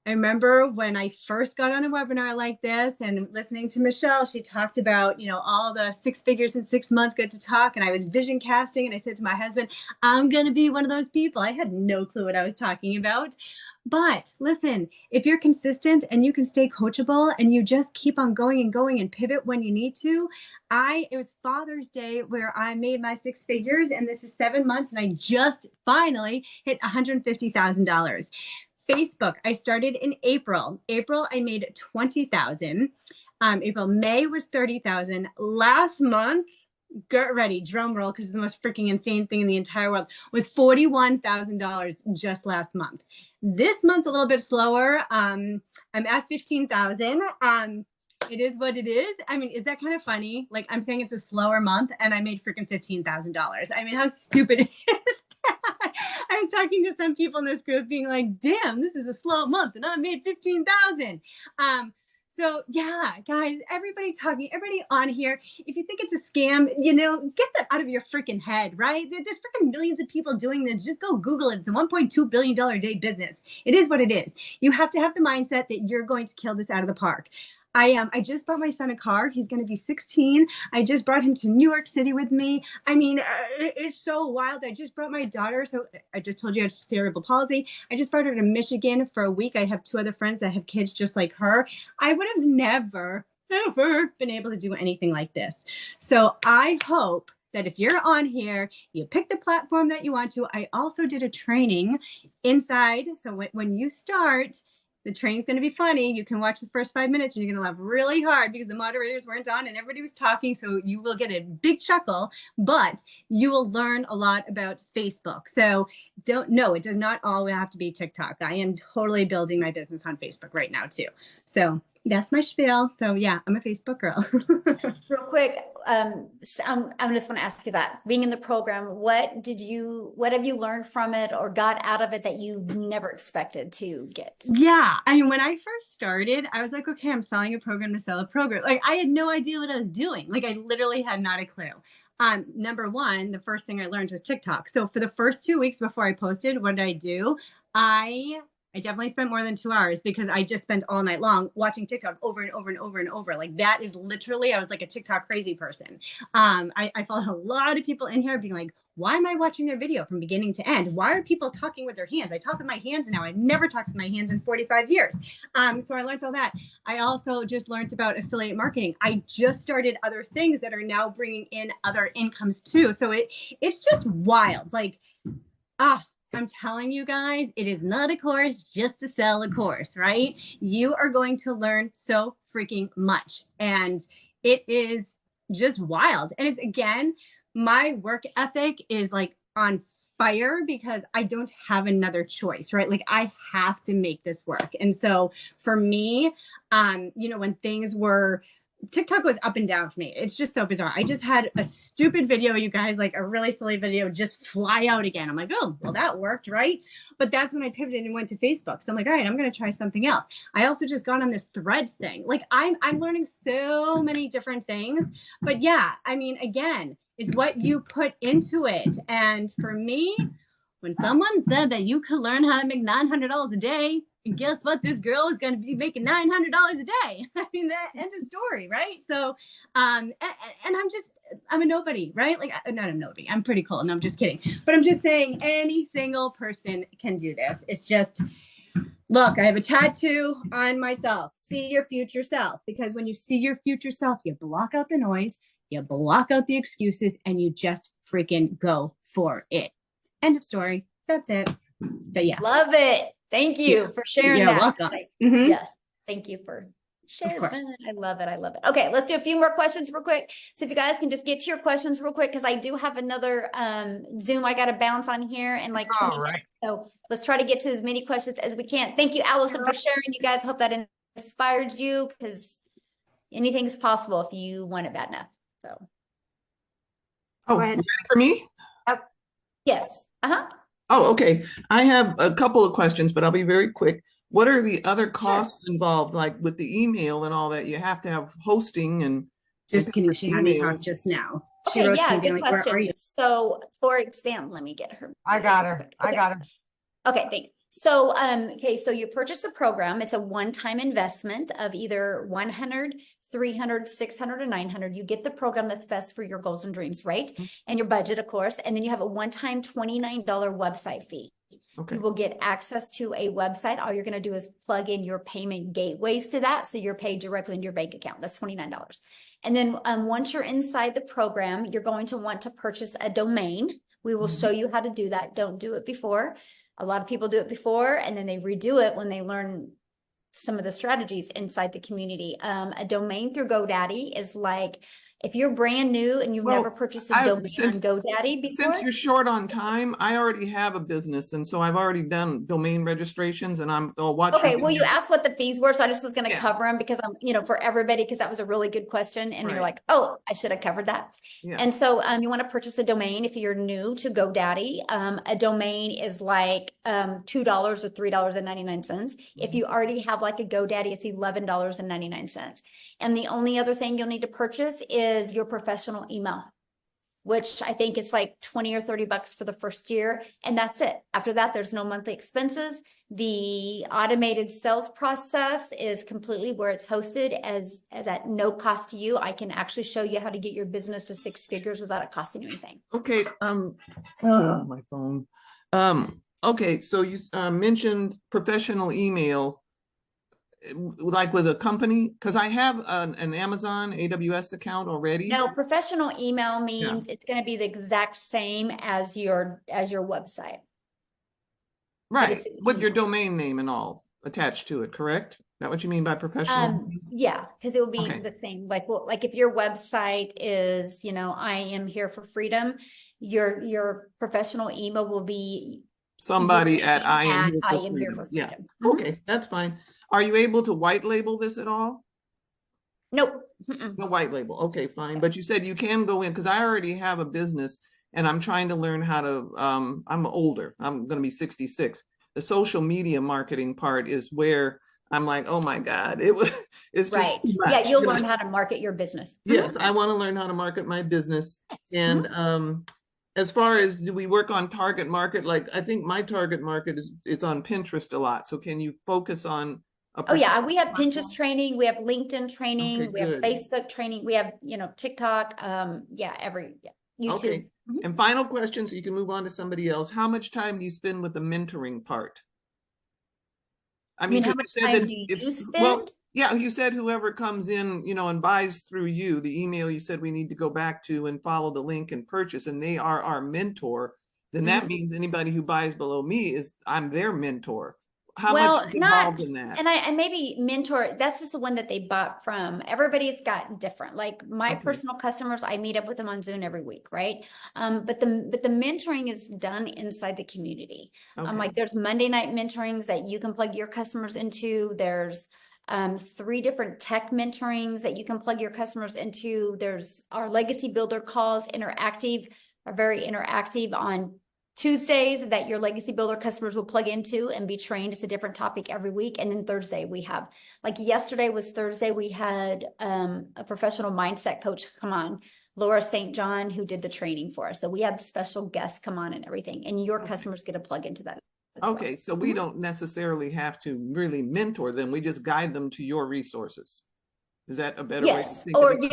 remember when I first got on a webinar like this and listening to Michelle, she talked about, all the 6 figures in 6 months, good to talk. And I was vision casting and I said to my husband, I'm going to be one of those people. I had no clue what I was talking about. But listen, if you're consistent and you can stay coachable and you just keep on going and going and pivot when you need to, it was Father's Day where I made my 6 figures and this is 7 months and I just finally hit $150,000. Facebook, I started in April. April, I made 20,000. May was 30,000. Last month, get ready, drum roll, because it's the most freaking insane thing in the entire world, was $41,000 just last month. This month's a little bit slower. I'm at 15,000. It is what it is. I mean, is that kind of funny? Like, I'm saying it's a slower month and I made freaking $15,000. I mean, how stupid is that? I was talking to some people in this group being like, damn, this is a slow month and I made 15,000. So yeah, guys, everybody on here, if you think it's a scam, get that out of your freaking head, right? There's freaking millions of people doing this. Just go Google it. It's a $1.2 billion a day business. It is what it is. You have to have the mindset that you're going to kill this out of the park. I just bought my son a car. He's going to be 16. I just brought him to New York City with me. I mean, it's so wild. I just brought my daughter. So I just told you I have cerebral palsy. I just brought her to Michigan for a week. I have 2 other friends that have kids just like her. I would have never, ever been able to do anything like this. So I hope that if you're on here, you pick the platform that you want to. I also did a training inside. So when you start, the training's going to be funny. You can watch the first 5 minutes and you're going to laugh really hard because the moderators weren't on and everybody was talking. So you will get a big chuckle, but you will learn a lot about Facebook. So it does not all have to be TikTok. I am totally building my business on Facebook right now too. So that's my spiel. So yeah, I'm a Facebook girl. Real quick, I just want to ask you that. Being in the program, what have you learned from it or got out of it that you never expected to get? Yeah, I mean, when I first started, I was like, okay, I'm selling a program to sell a program. Like, I had no idea what I was doing. Like, I literally had not a clue. Number one, the first thing I learned was TikTok. So for the first 2 weeks before I posted, what did I do? I definitely spent more than 2 hours because I just spent all night long watching TikTok over and over and over and over. Like that is literally, I was like a TikTok crazy person. I followed a lot of people in here being like, why am I watching their video from beginning to end? Why are people talking with their hands? I talk with my hands now. I've never talked with my hands in 45 years. So I learned all that. I also just learned about affiliate marketing. I just started other things that are now bringing in other incomes too. So it's just wild. Like, I'm telling you guys, it is not a course just to sell a course, right? You are going to learn so freaking much. And it is just wild. And it's, again, my work ethic is like on fire because I don't have another choice, right? Like I have to make this work. And so for me, when things were, TikTok was up and down for me. It's just so bizarre. I just had a stupid video, you guys, like a really silly video just fly out again. I'm like, oh, well, that worked, right? But that's when I pivoted and went to Facebook. So I'm like, all right, I'm going to try something else. I also just got on this Threads thing. Like I'm learning so many different things. But yeah, I mean, again, it's what you put into it. And for me, when someone said that you could learn how to make $900 a day, and guess what? This girl is going to be making $900 a day. I mean, that end of story, right? So, and I'm a nobody, right? Like, not a nobody. I'm pretty cool. And I'm just kidding. But I'm just saying any single person can do this. It's just, look, I have a tattoo on myself. See your future self. Because when you see your future self, you block out the noise, you block out the excuses, and you just freaking go for it. End of story. That's it. But yeah. Love it. Thank you for sharing that. You're welcome. Yes. Thank you for Share course. fun. I love it. I love it. Okay, let's do a few more questions real quick. So if you guys can just get to your questions real quick, because I do have another Zoom I got to bounce on here in like 20 All right. minutes. So let's try to get to as many questions as we can. Thank you, Allison, for sharing. You guys, hope that inspired you, because anything's possible if you want it bad enough. So Oh, Go ahead. ready for me? yes. Uh-huh. Oh, okay. I have a couple of questions, but I'll be very quick. What are the other costs involved, like with the email and all that? You have to have hosting and Just kidding. She had me emails. talk just now. She Okay, wrote to yeah, me being good like, where are question. you? So for example, let me get her. I got her. I got her. Okay, thanks. So, okay, so you purchase a program. It's a one-time investment of either 100, 300, 600, or 900. You get the program that's best for your goals and dreams, right? And your budget, of course. And then you have a one-time $29 website fee. Okay. You will get access to a website. All you're going to do is plug in your payment gateways to that. So you're paid directly into your bank account. That's $29. And then once you're inside the program, you're going to want to purchase a domain. We will show you how to do that. Don't do it before. A lot of people do it before and then they redo it when they learn some of the strategies inside the community. A domain through GoDaddy is like, if you're brand new and you've Well, never purchased a domain on GoDaddy before. Since you're short on time, I already have a business, and so I've already done domain registrations, and I'll watch. Okay, well, you asked what the fees were, so I just was going to Yeah. cover them because I'm, for everybody, because that was a really good question, and you're Right. like, oh, I should have covered that. Yeah. And so, you want to purchase a domain if you're new to GoDaddy. A domain is like $2 or $3.99. If you already have like a GoDaddy, it's $11.99. And the only other thing you'll need to purchase is your professional email, which I think it's like 20 or 30 bucks for the first year. And that's it. After that, there's no monthly expenses. The automated sales process is completely where it's hosted as at no cost to you. I can actually show you how to get your business to 6 figures without it costing you anything. Okay. My phone. Okay. So you mentioned professional email, like with a company, because I have an Amazon AWS account already. No, professional email means it's going to be the exact same as your website. Right, with your domain name and all attached to it, correct? Is that what you mean by professional? Yeah, because it will be Okay. the same. Like, well, like if your website is, I am here for freedom, your professional email will be Somebody at I am here for Yeah. freedom. Okay, that's fine. Are you able to white label this at all? Nope. No white label. Okay, fine. But you said you can go in, because I already have a business and I'm trying to learn how to, I'm older. I'm going to be 66. The social media marketing part is where I'm like, oh my God, it's just Right. too much, Yeah, you'll you know? learn how to market your business. Yes, I want to learn how to market my business. And as far as, do we work on target market? Like, I think my target market is on Pinterest a lot. So can you focus on Oh yeah, we have Pinterest training, we have LinkedIn training, Okay, we have good. Facebook training, we have, TikTok, YouTube. Okay. And final question, so you can move on to somebody else. How much time do you spend with the mentoring part? I mean, how 'cause much you said time that do you if- spend? yeah, you said whoever comes in, and buys through you, the email you said we need to go back to and follow the link and purchase, and they are our mentor, then that means anybody who buys below me I'm their mentor. How Well, much is involved in that? And I maybe mentor, that's just the one that they bought from. Everybody's gotten different. Like my Okay. personal customers, I meet up with them on Zoom every week, right? But the mentoring is done inside the community. Okay. Like there's Monday night mentorings that you can plug your customers into. There's 3 different tech mentorings that you can plug your customers into. There's our legacy builder calls, are very interactive on Tuesdays that your legacy builder customers will plug into and be trained. It's a different topic every week. And then Thursday we have, like yesterday was Thursday, we had a professional mindset coach come on, Laura St. John, who did the training for us. So we have special guests come on and everything, and your customers get to plug into that as well. Okay, so we don't necessarily have to really mentor them. We just guide them to your resources. Is that a better way to Yes, think or of it?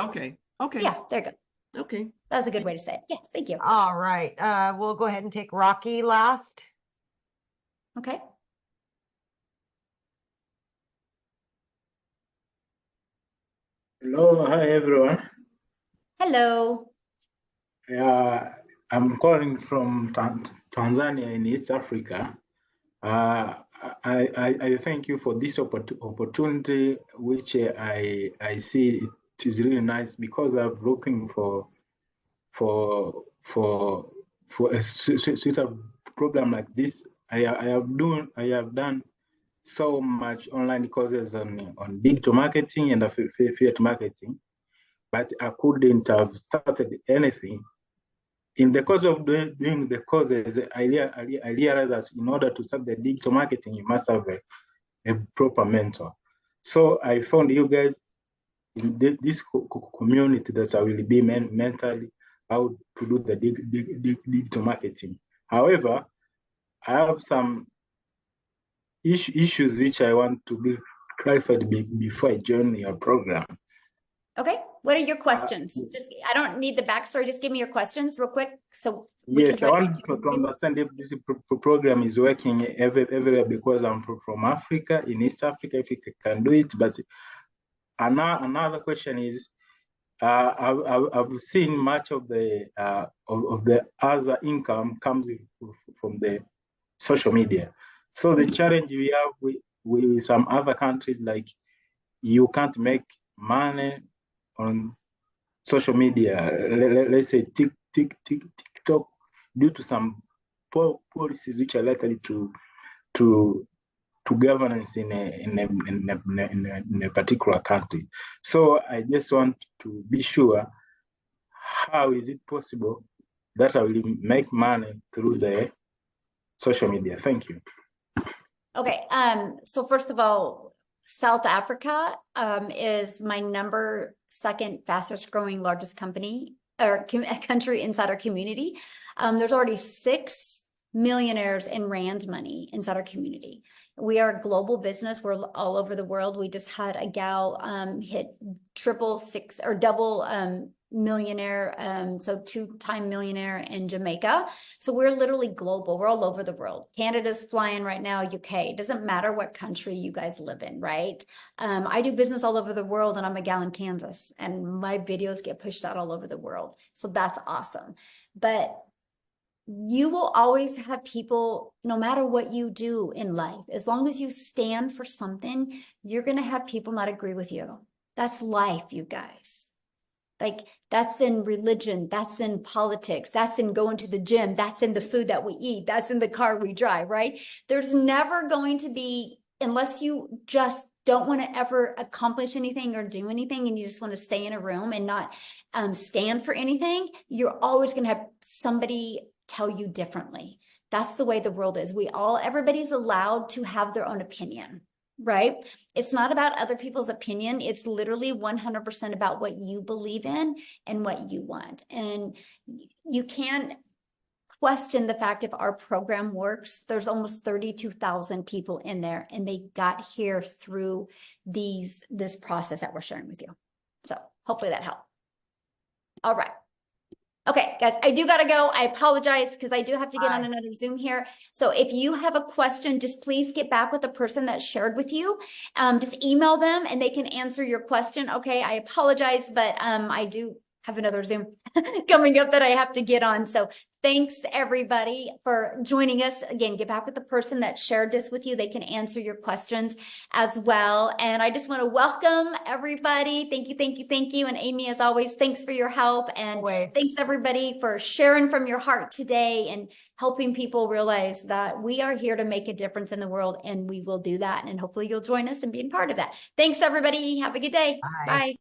Okay. Okay. Yeah, there you go. Okay. That's a good way to say it. Yes, thank you. All right. We'll go ahead and take Rocky last. Okay. Hello, hi everyone. Hello. I'm calling from Tanzania in East Africa. I thank you for this opportunity, which I see it is really nice because I'm looking for a suitable program like this. I have done so much online courses on digital marketing and affiliate marketing, but I couldn't have started anything. In the course of doing the courses, I realized that in order to start the digital marketing, you must have a proper mentor. So I found you guys in this community that I will be mentally how to do the digital marketing. However, I have some issues which I want to be clarified before I join your program. Okay, what are your questions? I don't need the backstory. Just give me your questions real quick. So yes, I want to understand if this program is working everywhere because I'm from Africa, in East Africa, if you can do it. But another question is, I've seen much of the other income comes from the social media. So the challenge we have with some other countries, like you can't make money on social media. Let's say TikTok, due to some policies which are likely to governance in a particular country. So I just want to be sure, how is it possible that I will make money through the social media? Thank you. Okay, so first of all, South Africa is my second fastest growing largest company or country inside our community. There's already 6 millionaires in Rand money inside our community. We are a global business. We're all over the world. We just had a gal hit double millionaire, so 2-time millionaire in Jamaica. So we're literally global. We're all over the world. Canada's flying right now, UK. It doesn't matter what country you guys live in, right? I do business all over the world, and I'm a gal in Kansas, and my videos get pushed out all over the world. So that's awesome. But you will always have people, no matter what you do in life, as long as you stand for something, you're going to have people not agree with you. That's life, you guys. Like, that's in religion, that's in politics, that's in going to the gym, that's in the food that we eat, that's in the car we drive, right? There's never going to be, unless you just don't want to ever accomplish anything or do anything, and you just want to stay in a room and not stand for anything, you're always going to have somebody tell you differently. That's the way the world is. Everybody's allowed to have their own opinion, right? It's not about other people's opinion. It's literally 100% about what you believe in and what you want. And you can't question the fact if our program works. There's almost 32,000 people in there, and they got here through this process that we're sharing with you. So hopefully that helped. All right. Okay, guys, I do got to go. I apologize because I do have to get on another Zoom here. So if you have a question, just please get back with the person that shared with you. Just email them and they can answer your question. Okay, I apologize, but I do have another Zoom coming up that I have to get on. So thanks everybody for joining us. Again, get back with the person that shared this with you. They can answer your questions as well. And I just want to welcome everybody. Thank you, thank you, thank you. And Amy, as always, thanks for your help. And thanks everybody for sharing from your heart today and helping people realize that we are here to make a difference in the world, and we will do that. And hopefully you'll join us and be a part of that. Thanks everybody. Have a good day. Bye.